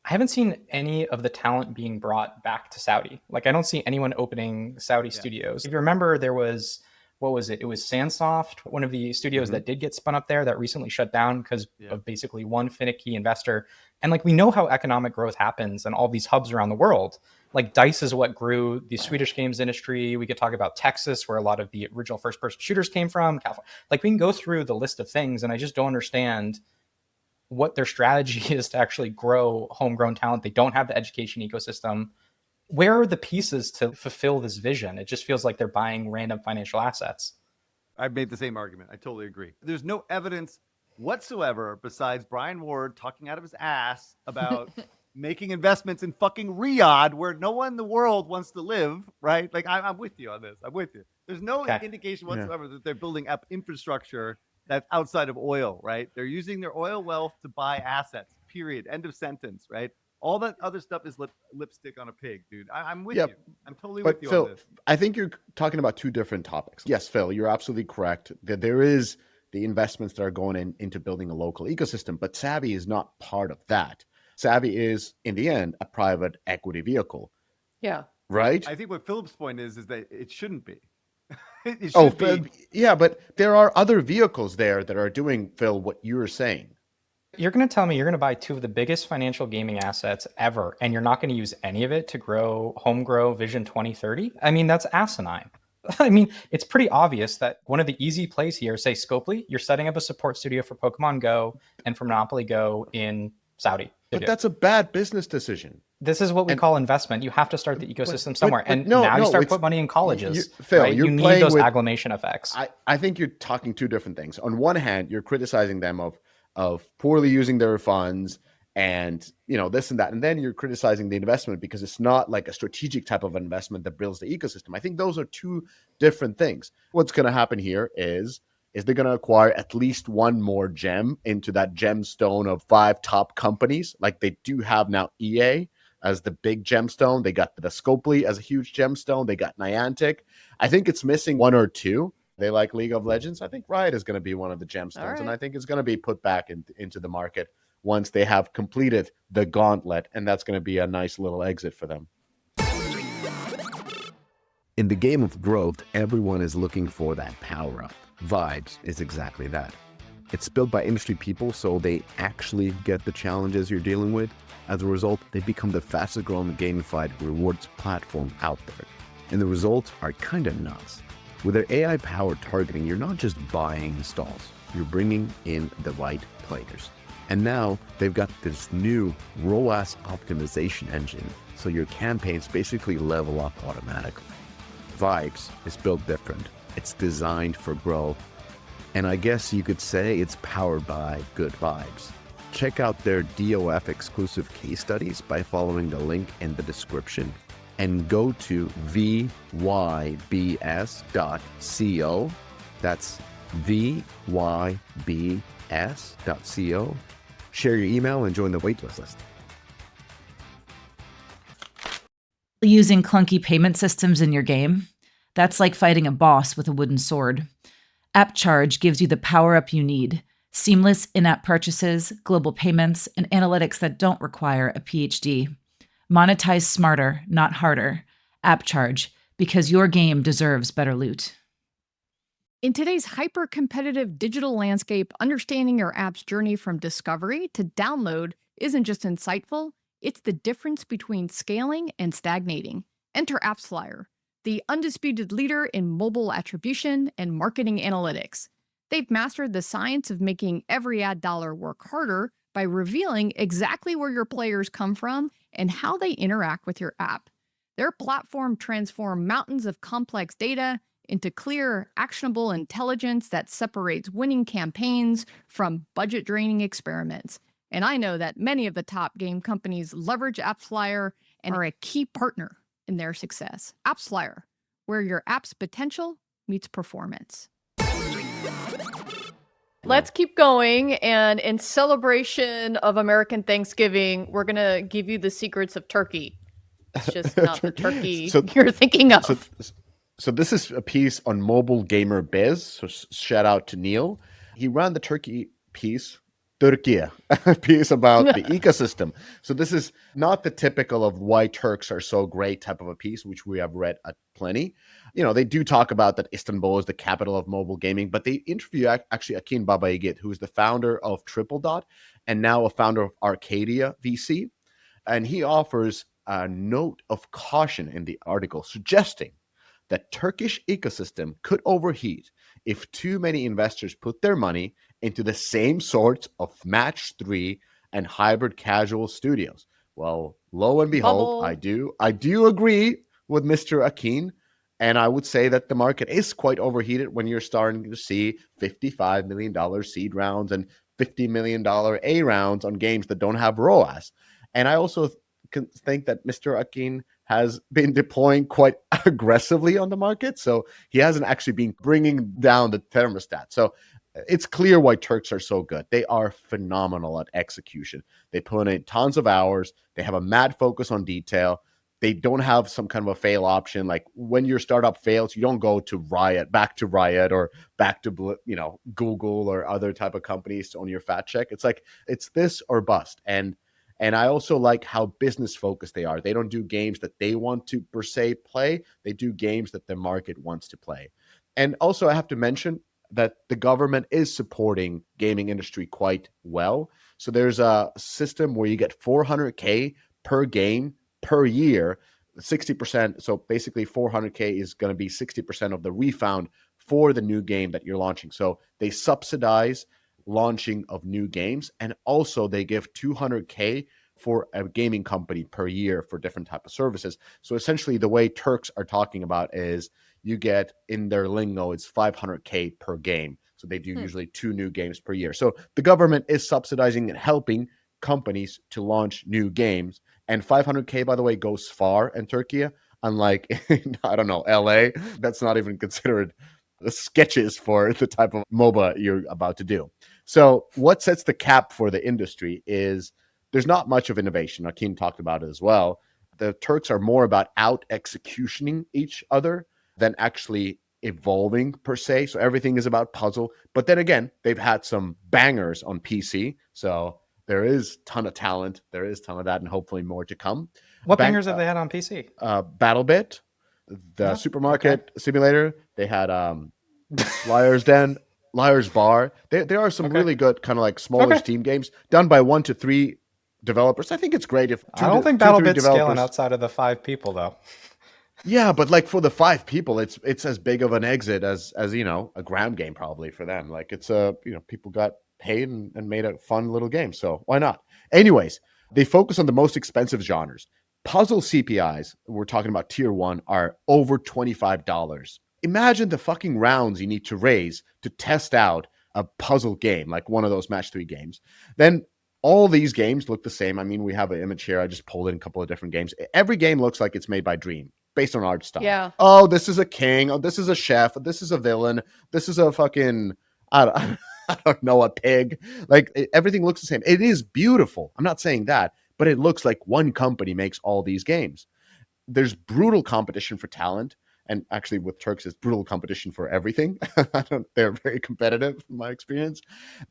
haven't seen any of the talent being brought back to Saudi. Like I don't see anyone opening Saudi studios. If you remember, there was, what was it? It was Sandsoft, one of the studios that did get spun up there that recently shut down because of basically one finicky investor. And like we know how economic growth happens and all these hubs around the world. Like DICE is what grew the Swedish games industry. We could talk about Texas, where a lot of the original first-person shooters came from. California. Like we can go through the list of things, and I just don't understand what their strategy is to actually grow homegrown talent. They don't have the education ecosystem. Where are the pieces to fulfill this vision? It just feels like they're buying random financial assets. I've made the same argument. I totally agree. There's no evidence whatsoever besides Brian Ward talking out of his ass about making investments in fucking Riyadh, where no one in the world wants to live, right? Like I'm with you on this. I'm with you. There's no indication whatsoever that they're building up infrastructure that's outside of oil, right? They're using their oil wealth to buy assets, period. End of sentence, right? All that other stuff is lipstick on a pig, dude. I'm with you. I'm totally with you Phil, on this. I think you're talking about two different topics. Yes, Phil, you're absolutely correct that there is the investments that are going into building a local ecosystem, but Savvy is not part of that. Savvy is, in the end, a private equity vehicle. Yeah. Right? I think what Philip's point is that it shouldn't be. Yeah, but there are other vehicles there that are doing, Phil, what you're saying. You're going to tell me you're going to buy two of the biggest financial gaming assets ever, and you're not going to use any of it to grow Vision 2030? I mean, that's asinine. I mean, it's pretty obvious that one of the easy plays here, say Scopely, you're setting up a support studio for Pokemon Go and for Monopoly Go in Saudi. But that's a bad business decision. This is what we call investment. You have to start the ecosystem somewhere. Now you start to put money in colleges. Phil, right? You need those agglomeration effects. I think you're talking two different things. On one hand, you're criticizing them of poorly using their funds and this and that, and then you're criticizing the investment because it's not like a strategic type of investment that builds the ecosystem. I think those are two different things. What's going to happen here is is they're going to acquire at least one more gem into that gemstone of 5 top companies. Like they do have now EA as the big gemstone. They got the Scopely as a huge gemstone. They got Niantic. I think it's missing one or two. They like League of Legends. I think Riot is going to be one of the gemstones, and I think it's going to be put back into the market once they have completed the gauntlet, and that's going to be a nice little exit for them. In the game of growth, everyone is looking for that power-up. Vibes is exactly that. It's built by industry people, so they actually get the challenges you're dealing with. As a result, they become the fastest growing gamified rewards platform out there. And the results are kind of nuts. With their AI-powered targeting, you're not just buying installs, you're bringing in the right players. And now they've got this new ROAS optimization engine, so your campaigns basically level up automatically. Vibes is built different. It's designed for growth. And I guess you could say it's powered by good vibes. Check out their DOF exclusive case studies by following the link in the description. And go to vybs.co. That's vybs.co. Share your email and join the waitlist list. Using clunky payment systems in your game? That's like fighting a boss with a wooden sword. AppCharge gives you the power-up you need. Seamless in-app purchases, global payments, and analytics that don't require a PhD. Monetize smarter, not harder. AppCharge, because your game deserves better loot. In today's hyper-competitive digital landscape, understanding your app's journey from discovery to download isn't just insightful, it's the difference between scaling and stagnating. Enter AppsFlyer, the undisputed leader in mobile attribution and marketing analytics. They've mastered the science of making every ad dollar work harder by revealing exactly where your players come from and how they interact with your app. Their platform transforms mountains of complex data into clear, actionable intelligence that separates winning campaigns from budget-draining experiments. And I know that many of the top game companies leverage AppsFlyer and are a key partner in their success. AppsFlyer, where your app's potential meets performance. Let's keep going, and in celebration of American Thanksgiving, we're going to give you the secrets of turkey. It's just not the turkey you're thinking of. So this is a piece on Mobile Gamer Biz, so shout out to Neil. He ran the turkey piece, Turkey, a piece about the ecosystem. So this is not the typical of why Turks are so great type of a piece, which we have read plenty. You know, they do talk about that Istanbul is the capital of mobile gaming, but they interview actually Akin Babaigit, who is the founder of Triple Dot and now a founder of Arcadia VC. And he offers a note of caution in the article suggesting that Turkish ecosystem could overheat if too many investors put their money into the same sorts of match 3 and hybrid casual studios. Well, lo and behold, I do agree with Mr. Akin, and I would say that the market is quite overheated when you're starting to see $55 million seed rounds and $50 million A rounds on games that don't have ROAS. And I also think that Mr. Akin has been deploying quite aggressively on the market. So he hasn't actually been bringing down the thermostat. So it's clear why Turks are so good. They are phenomenal at execution. They put in tons of hours. They have a mad focus on detail. They don't have some kind of a fail option. Like when your startup fails, you don't go to back to Riot or back to, Google or other type of companies on your fat check. It's like, it's this or bust. And I also like how business focused they are. They don't do games that they want to per se play. They do games that the market wants to play. And also I have to mention that the government is supporting gaming industry quite well. So there's a system where you get 400K per game per year, 60%. So basically 400K is going to be 60% of the refund for the new game that you're launching. So they subsidize launching of new games, and also they give 200K for a gaming company per year for different type of services. So essentially the way Turks are talking about is you get, in their lingo, it's 500K per game. So they do usually 2 new games per year. So the government is subsidizing and helping companies to launch new games. And 500K, by the way, goes far in Turkey, unlike, I don't know, LA. That's not even considered sketches for the type of MOBA you're about to do. So what sets the cap for the industry is there's not much of innovation. Akeem talked about it as well. The Turks are more about out executioning each other than actually evolving per se. So everything is about puzzle. But then again, they've had some bangers on PC. So there is a ton of talent. There is a ton of that, and hopefully more to come. What bangers have they had on PC? BattleBit, the supermarket simulator. They had Liar's Den, Liar's Bar. There are some really good kind of like smaller Steam games done by 1 to 3 developers. I think it's great if I don't think BattleBit's scaling outside of the 5 people though. Yeah, but like for the 5 people, it's as big of an exit as you know, a Gram game probably for them. Like it's people got paid and made a fun little game, so why not? Anyways, they focus on the most expensive genres. Puzzle CPIs, we're talking about tier 1, are over $25. Imagine the fucking rounds you need to raise to test out a puzzle game, like one of those match 3 games. Then all these games look the same. I mean, we have an image here. I just pulled in a couple of different games. Every game looks like it's made by Dream, based on art style. Yeah. Oh, this is a king. Oh, this is a chef. This is a villain. This is a fucking, I don't know, a pig. Like everything looks the same. It is beautiful. I'm not saying that, but it looks like one company makes all these games. There's brutal competition for talent. And actually with Turks, it's brutal competition for everything. They're very competitive in my experience.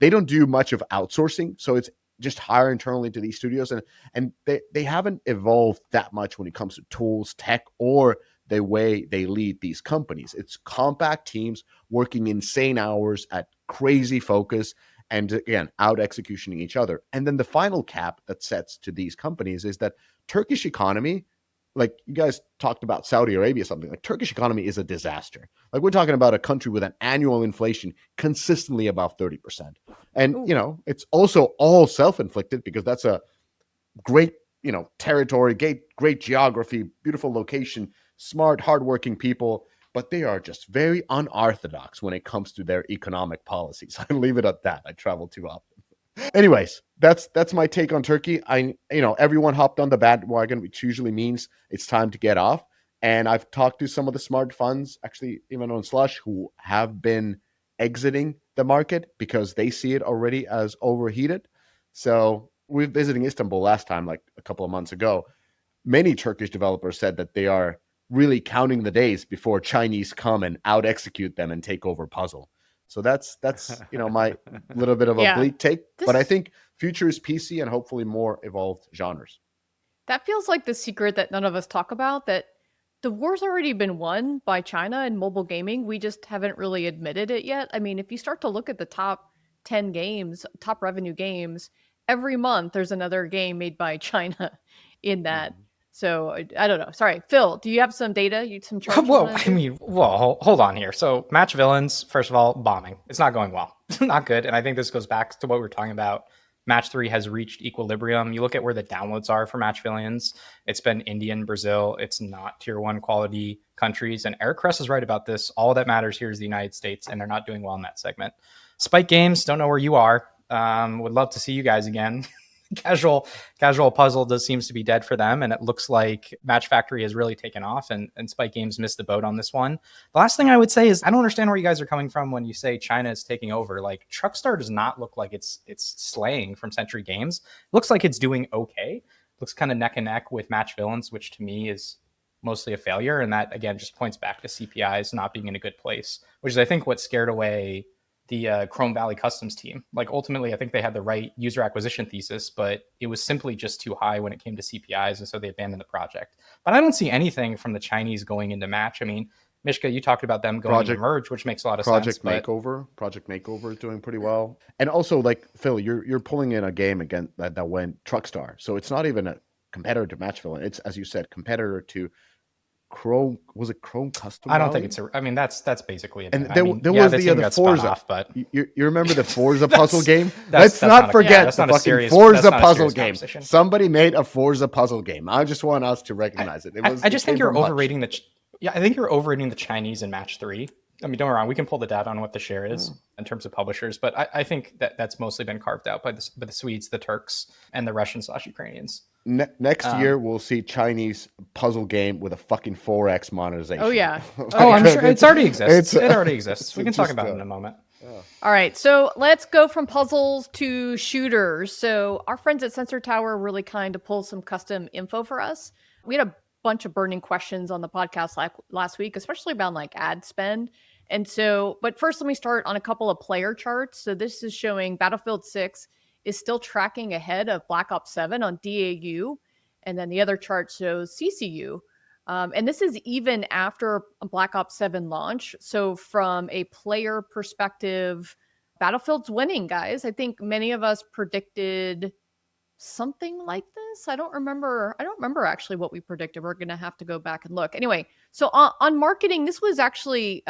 They don't do much of outsourcing. So it's just hire internally to these studios. And they haven't evolved that much when it comes to tools, tech, or the way they lead these companies. It's compact teams working insane hours at crazy focus and again, out executioning each other. And then the final cap that sets to these companies is that Turkish economy, like you guys talked about Saudi Arabia, something like Turkish economy is a disaster. Like we're talking about a country with an annual inflation consistently above 30%. And, it's also all self-inflicted because that's a great, territory, great geography, beautiful location, smart, hardworking people, but they are just very unorthodox when it comes to their economic policies. I leave it at that. I travel too often. Anyways, that's my take on Turkey. Everyone hopped on the bandwagon, which usually means it's time to get off. And I've talked to some of the smart funds, actually even on Slush, who have been exiting the market because they see it already as overheated. So we were visiting Istanbul last time, like a couple of months ago. Many Turkish developers said that they are really counting the days before Chinese come and out execute them and take over puzzle. So that's my little bit of a bleak take. But I think future is PC and hopefully more evolved genres. That feels like the secret that none of us talk about, that the war's already been won by China in mobile gaming. We just haven't really admitted it yet. I mean, if you start to look at the top 10 games, top revenue games, every month there's another game made by China in that. So I don't know. Sorry, Phil, do you have some data? Some charts? Hold on here. So Match Villains, first of all, bombing. It's not going well. Not good. And I think this goes back to what we were talking about. Match 3 has reached equilibrium. You look at where the downloads are for Match Villains. It's been India and Brazil. It's not tier 1 quality countries. And Eric Kress is right about this. All that matters here is the United States, and they're not doing well in that segment. Spike Games, don't know where you are. Would love to see you guys again. Casual puzzle seems to be dead for them, and it looks like Match Factory has really taken off, and Spike Games missed the boat on this one. The last thing I would say is I don't understand where you guys are coming from when you say China is taking over. Like Truckstar does not look like it's slaying from Century Games. It looks like it's doing okay. It looks kind of neck and neck with Match Villains, which to me is mostly a failure, and that again just points back to CPIs not being in a good place, which is I think what scared away the Chrome Valley Customs team. Like ultimately, I think they had the right user acquisition thesis, but it was simply just too high when it came to CPIs, and so they abandoned the project. But I don't see anything from the Chinese going into Match. I mean, Mishka, you talked about them going into Merge, which makes a lot of sense. Project Makeover is doing pretty well. And also, like Phil, you're pulling in a game again that went Truckstar, so it's not even a competitor to Match Villain. It's, as you said, competitor to Chrome. Was it Chrome Custom? I don't think it's that's basically it. And there was the other Forza off, but you remember the Forza puzzle game? Let's not forget the fucking Forza puzzle game. Somebody made a Forza puzzle game. I just want us to recognize it. I just think you're overrating I think you're overrating the Chinese in Match 3. I mean, don't get me wrong, we can pull the data on what the share is in terms of publishers, but I think that that's mostly been carved out by the Swedes, the Turks, and the Russians/Ukrainians. Next year, we'll see Chinese puzzle game with a fucking 4x monetization. Oh, yeah. Oh, I'm sure it already exists. It already exists. We can talk about it in a moment. All right, so let's go from puzzles to shooters. So our friends at Sensor Tower really kind of pulled some custom info for us. We had a bunch of burning questions on the podcast last week, especially about like ad spend. And so, but first let me start on a couple of player charts. So this is showing Battlefield 6 is still tracking ahead of Black Ops 7 on DAU. And then the other chart shows CCU. And this is even after Black Ops 7 launch. So from a player perspective, Battlefield's winning, guys. I think many of us predicted something like this. I don't remember actually what we predicted. We're going to have to go back and look. Anyway, so on marketing, this was actually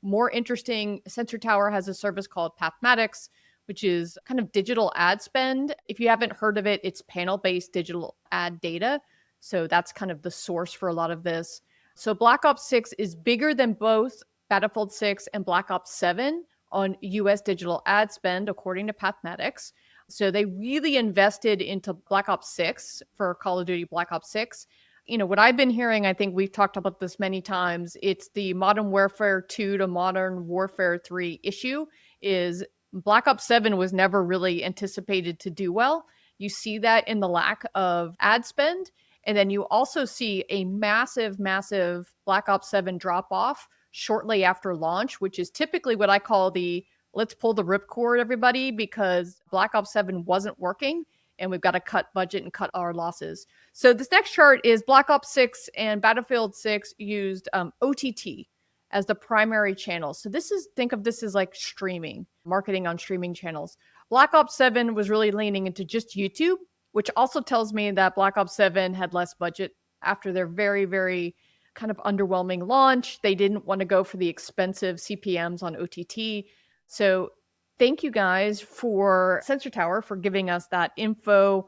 more interesting. Sensor Tower has a service called Pathmatics, which is kind of digital ad spend. If you haven't heard of it, it's panel-based digital ad data. So that's kind of the source for a lot of this. So Black Ops 6 is bigger than both Battlefield 6 and Black Ops 7 on US digital ad spend, according to Pathmatics. So they really invested into Black Ops 6 for Call of Duty Black Ops 6. You know, what I've been hearing, I think we've talked about this many times, it's the Modern Warfare 2 to Modern Warfare 3 issue is Black Ops 7 was never really anticipated to do well. You see that in the lack of ad spend. And then you also see a massive, massive Black Ops 7 drop off shortly after launch, which is typically what I call the let's pull the ripcord, everybody, because Black Ops 7 wasn't working and we've got to cut budget and cut our losses. So this next chart is Black Ops 6 and Battlefield 6 used OTT as the primary channel. So think of this as like streaming, marketing on streaming channels. Black Ops 7 was really leaning into just YouTube, which also tells me that Black Ops 7 had less budget after their very, very kind of underwhelming launch. They didn't want to go for the expensive CPMs on OTT. So thank you guys for Sensor Tower for giving us that info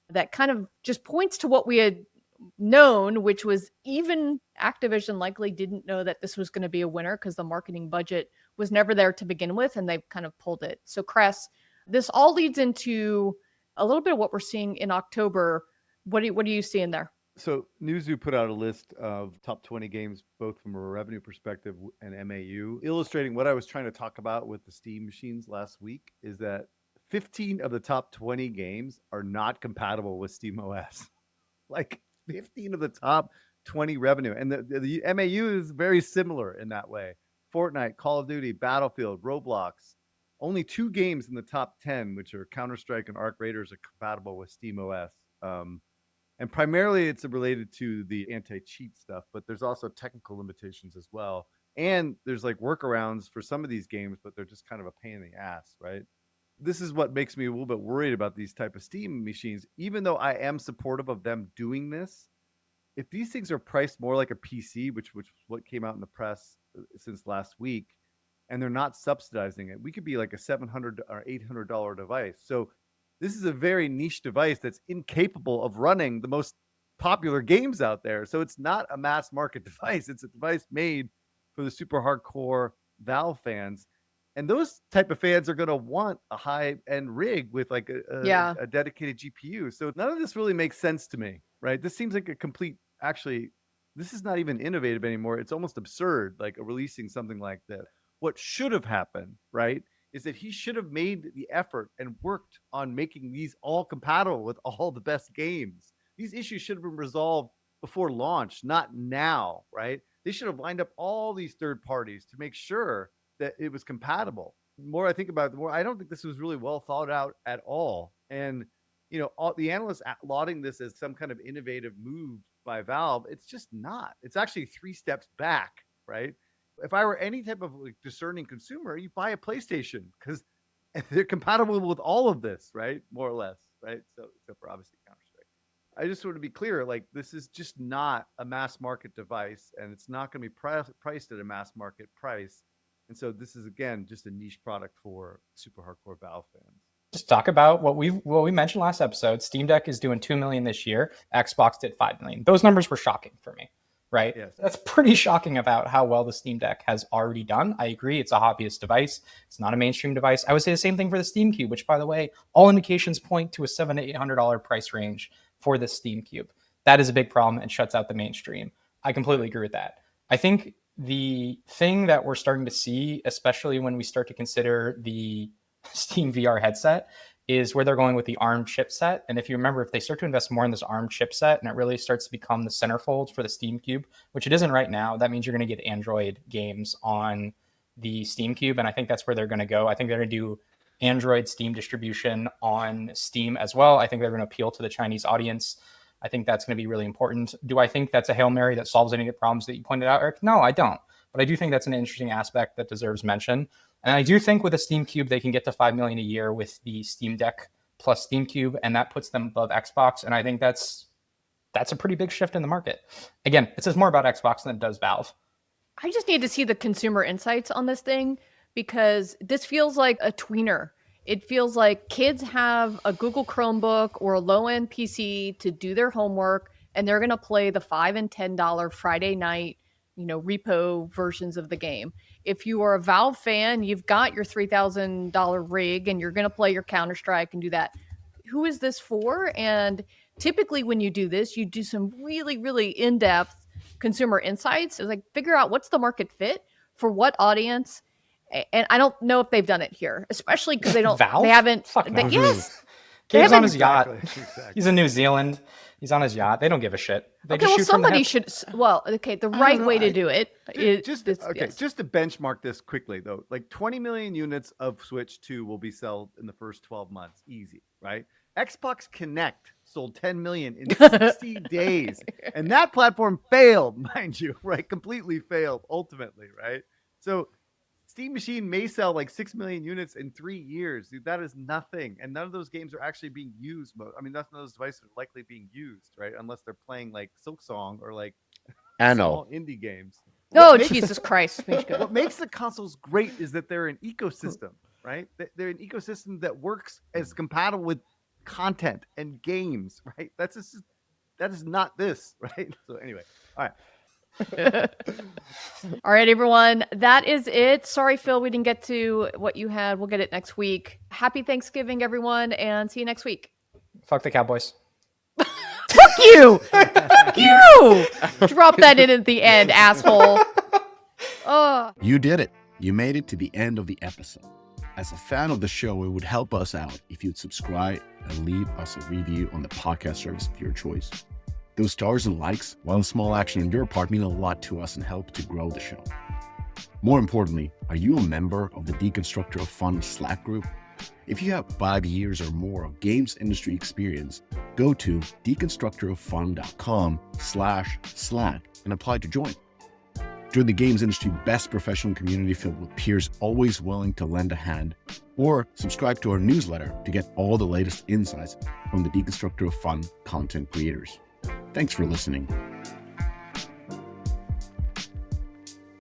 that kind of just points to what we had known, which was even Activision likely didn't know that this was going to be a winner because the marketing budget was never there to begin with, and they've kind of pulled it. So Cress, this all leads into a little bit of what we're seeing in October. What are you seeing there? So Newzoo put out a list of top 20 games, both from a revenue perspective and MAU, illustrating what I was trying to talk about with the Steam machines last week, is that 15 of the top 20 games are not compatible with SteamOS. Like 15 of the top 20 revenue. And the MAU is very similar in that way. Fortnite, Call of Duty, Battlefield, Roblox. Only 2 games in the top 10, which are Counter-Strike and Arc Raiders, are compatible with SteamOS. And primarily it's related to the anti-cheat stuff, but there's also technical limitations as well. And there's like workarounds for some of these games, but they're just kind of a pain in the ass, right? This is what makes me a little bit worried about these type of Steam machines. Even though I am supportive of them doing this, if these things are priced more like a PC, which what came out in the press since last week, and they're not subsidizing it, we could be like a $700 or $800 device. So this is a very niche device that's incapable of running the most popular games out there. So it's not a mass market device. It's a device made for the super hardcore Valve fans. And those type of fans are going to want a high-end rig with like a dedicated GPU. So none of this really makes sense to me, right? This seems like a complete, actually, this is not even innovative anymore. It's almost absurd, like releasing something like this. What should have happened, right, is that he should have made the effort and worked on making these all compatible with all the best games. These issues should have been resolved before launch, not now, right? They should have lined up all these third parties to make sure that it was compatible. The more I think about it, the more I don't think this was really well thought out at all. And, you know, all the analysts lauding this as some kind of innovative move by Valve, it's just not. It's actually 3 steps back, right? If I were any type of like discerning consumer, you buy a PlayStation because they're compatible with all of this, right? More or less, right? So except for obviously Counter-Strike. I just want to be clear, like this is just not a mass market device, and it's not going to be priced at a mass market price. And so this is again just a niche product for super hardcore Valve fans. Just talk about what we mentioned last episode. Steam Deck is doing $2 million this year. Xbox did $5 million. Those numbers were shocking for me. right? Yes. That's pretty shocking about how well the Steam Deck has already done. I agree, it's a hobbyist device. It's not a mainstream device. I would say the same thing for the Steam Cube, which, by the way, all indications point to a $700 to $800 price range for the Steam Cube. That is a big problem and shuts out the mainstream. I completely agree with that. I think the thing that we're starting to see, especially when we start to consider the Steam VR headset, is where they're going with the ARM chipset. And if you remember, if they start to invest more in this ARM chipset and it really starts to become the centerfold for the Steam Cube, which it isn't right now, that means you're going to get Android games on the Steam Cube. And I think that's where they're going to go. I think they're going to do Android Steam distribution on Steam as well. I think they're going to appeal to the Chinese audience. I think that's going to be really important. Do I think that's a Hail Mary that solves any of the problems that you pointed out, Eric? No, I don't. But I do think that's an interesting aspect that deserves mention. And I do think with a Steam Cube, they can get to $5 million a year with the Steam Deck plus Steam Cube, and that puts them above Xbox. And I think that's a pretty big shift in the market. Again, it says more about Xbox than it does Valve. I just need to see the consumer insights on this thing, because this feels like a tweener. It feels like kids have a Google Chromebook or a low-end PC to do their homework, and they're going to play the $5 and $10 Friday night, repo versions of the game. If you are a Valve fan, you've got your $3,000 rig and you're going to play your Counter-Strike and do that. Who is this for? And typically when you do this, you do some really, really in-depth consumer insights. It's like, figure out what's the market fit for what audience. And I don't know if they've done it here, especially because Valve? They haven't. Fuck no. Yes. Gabe's on his yacht. Exactly. He's in New Zealand. He's on his yacht. They don't give a shit. They just shoot somebody from the hip. should. Well, okay. The right way to do it is just this, okay. yes. Just to benchmark this quickly, though, like 20 million units of Switch 2 will be sold in the first 12 months, easy, right? Xbox Connect sold 10 million in 60 days, and that platform failed, mind you, right? Completely failed, ultimately, right? So Steam Machine may sell like 6 million units in 3 years. Dude, that is nothing. And none of those games are actually being used. I mean, none of those devices are likely being used, right? Unless they're playing like Silksong or like small indie games. Oh, Jesus Christ. What makes the consoles great is that they're an ecosystem, right? They're an ecosystem that works as compatible with content and games, right? That is not this, right? So anyway, all right. All right, everyone. That is it. Sorry, Phil, we didn't get to what you had. We'll get it next week. Happy Thanksgiving, everyone, and see you next week. Fuck the Cowboys. Fuck you! Fuck you! Drop that in at the end, asshole. You did it. You made it to the end of the episode. As a fan of the show, it would help us out if you'd subscribe and leave us a review on the podcast service of your choice. Those stars and likes, while a small action on your part, mean a lot to us and help to grow the show. More importantly, are you a member of the Deconstructor of Fun Slack group? If you have 5 years or more of games industry experience, go to deconstructoroffun.com/Slack and apply to join. Join the games industry best professional community filled with peers always willing to lend a hand, or subscribe to our newsletter to get all the latest insights from the Deconstructor of Fun content creators. Thanks for listening.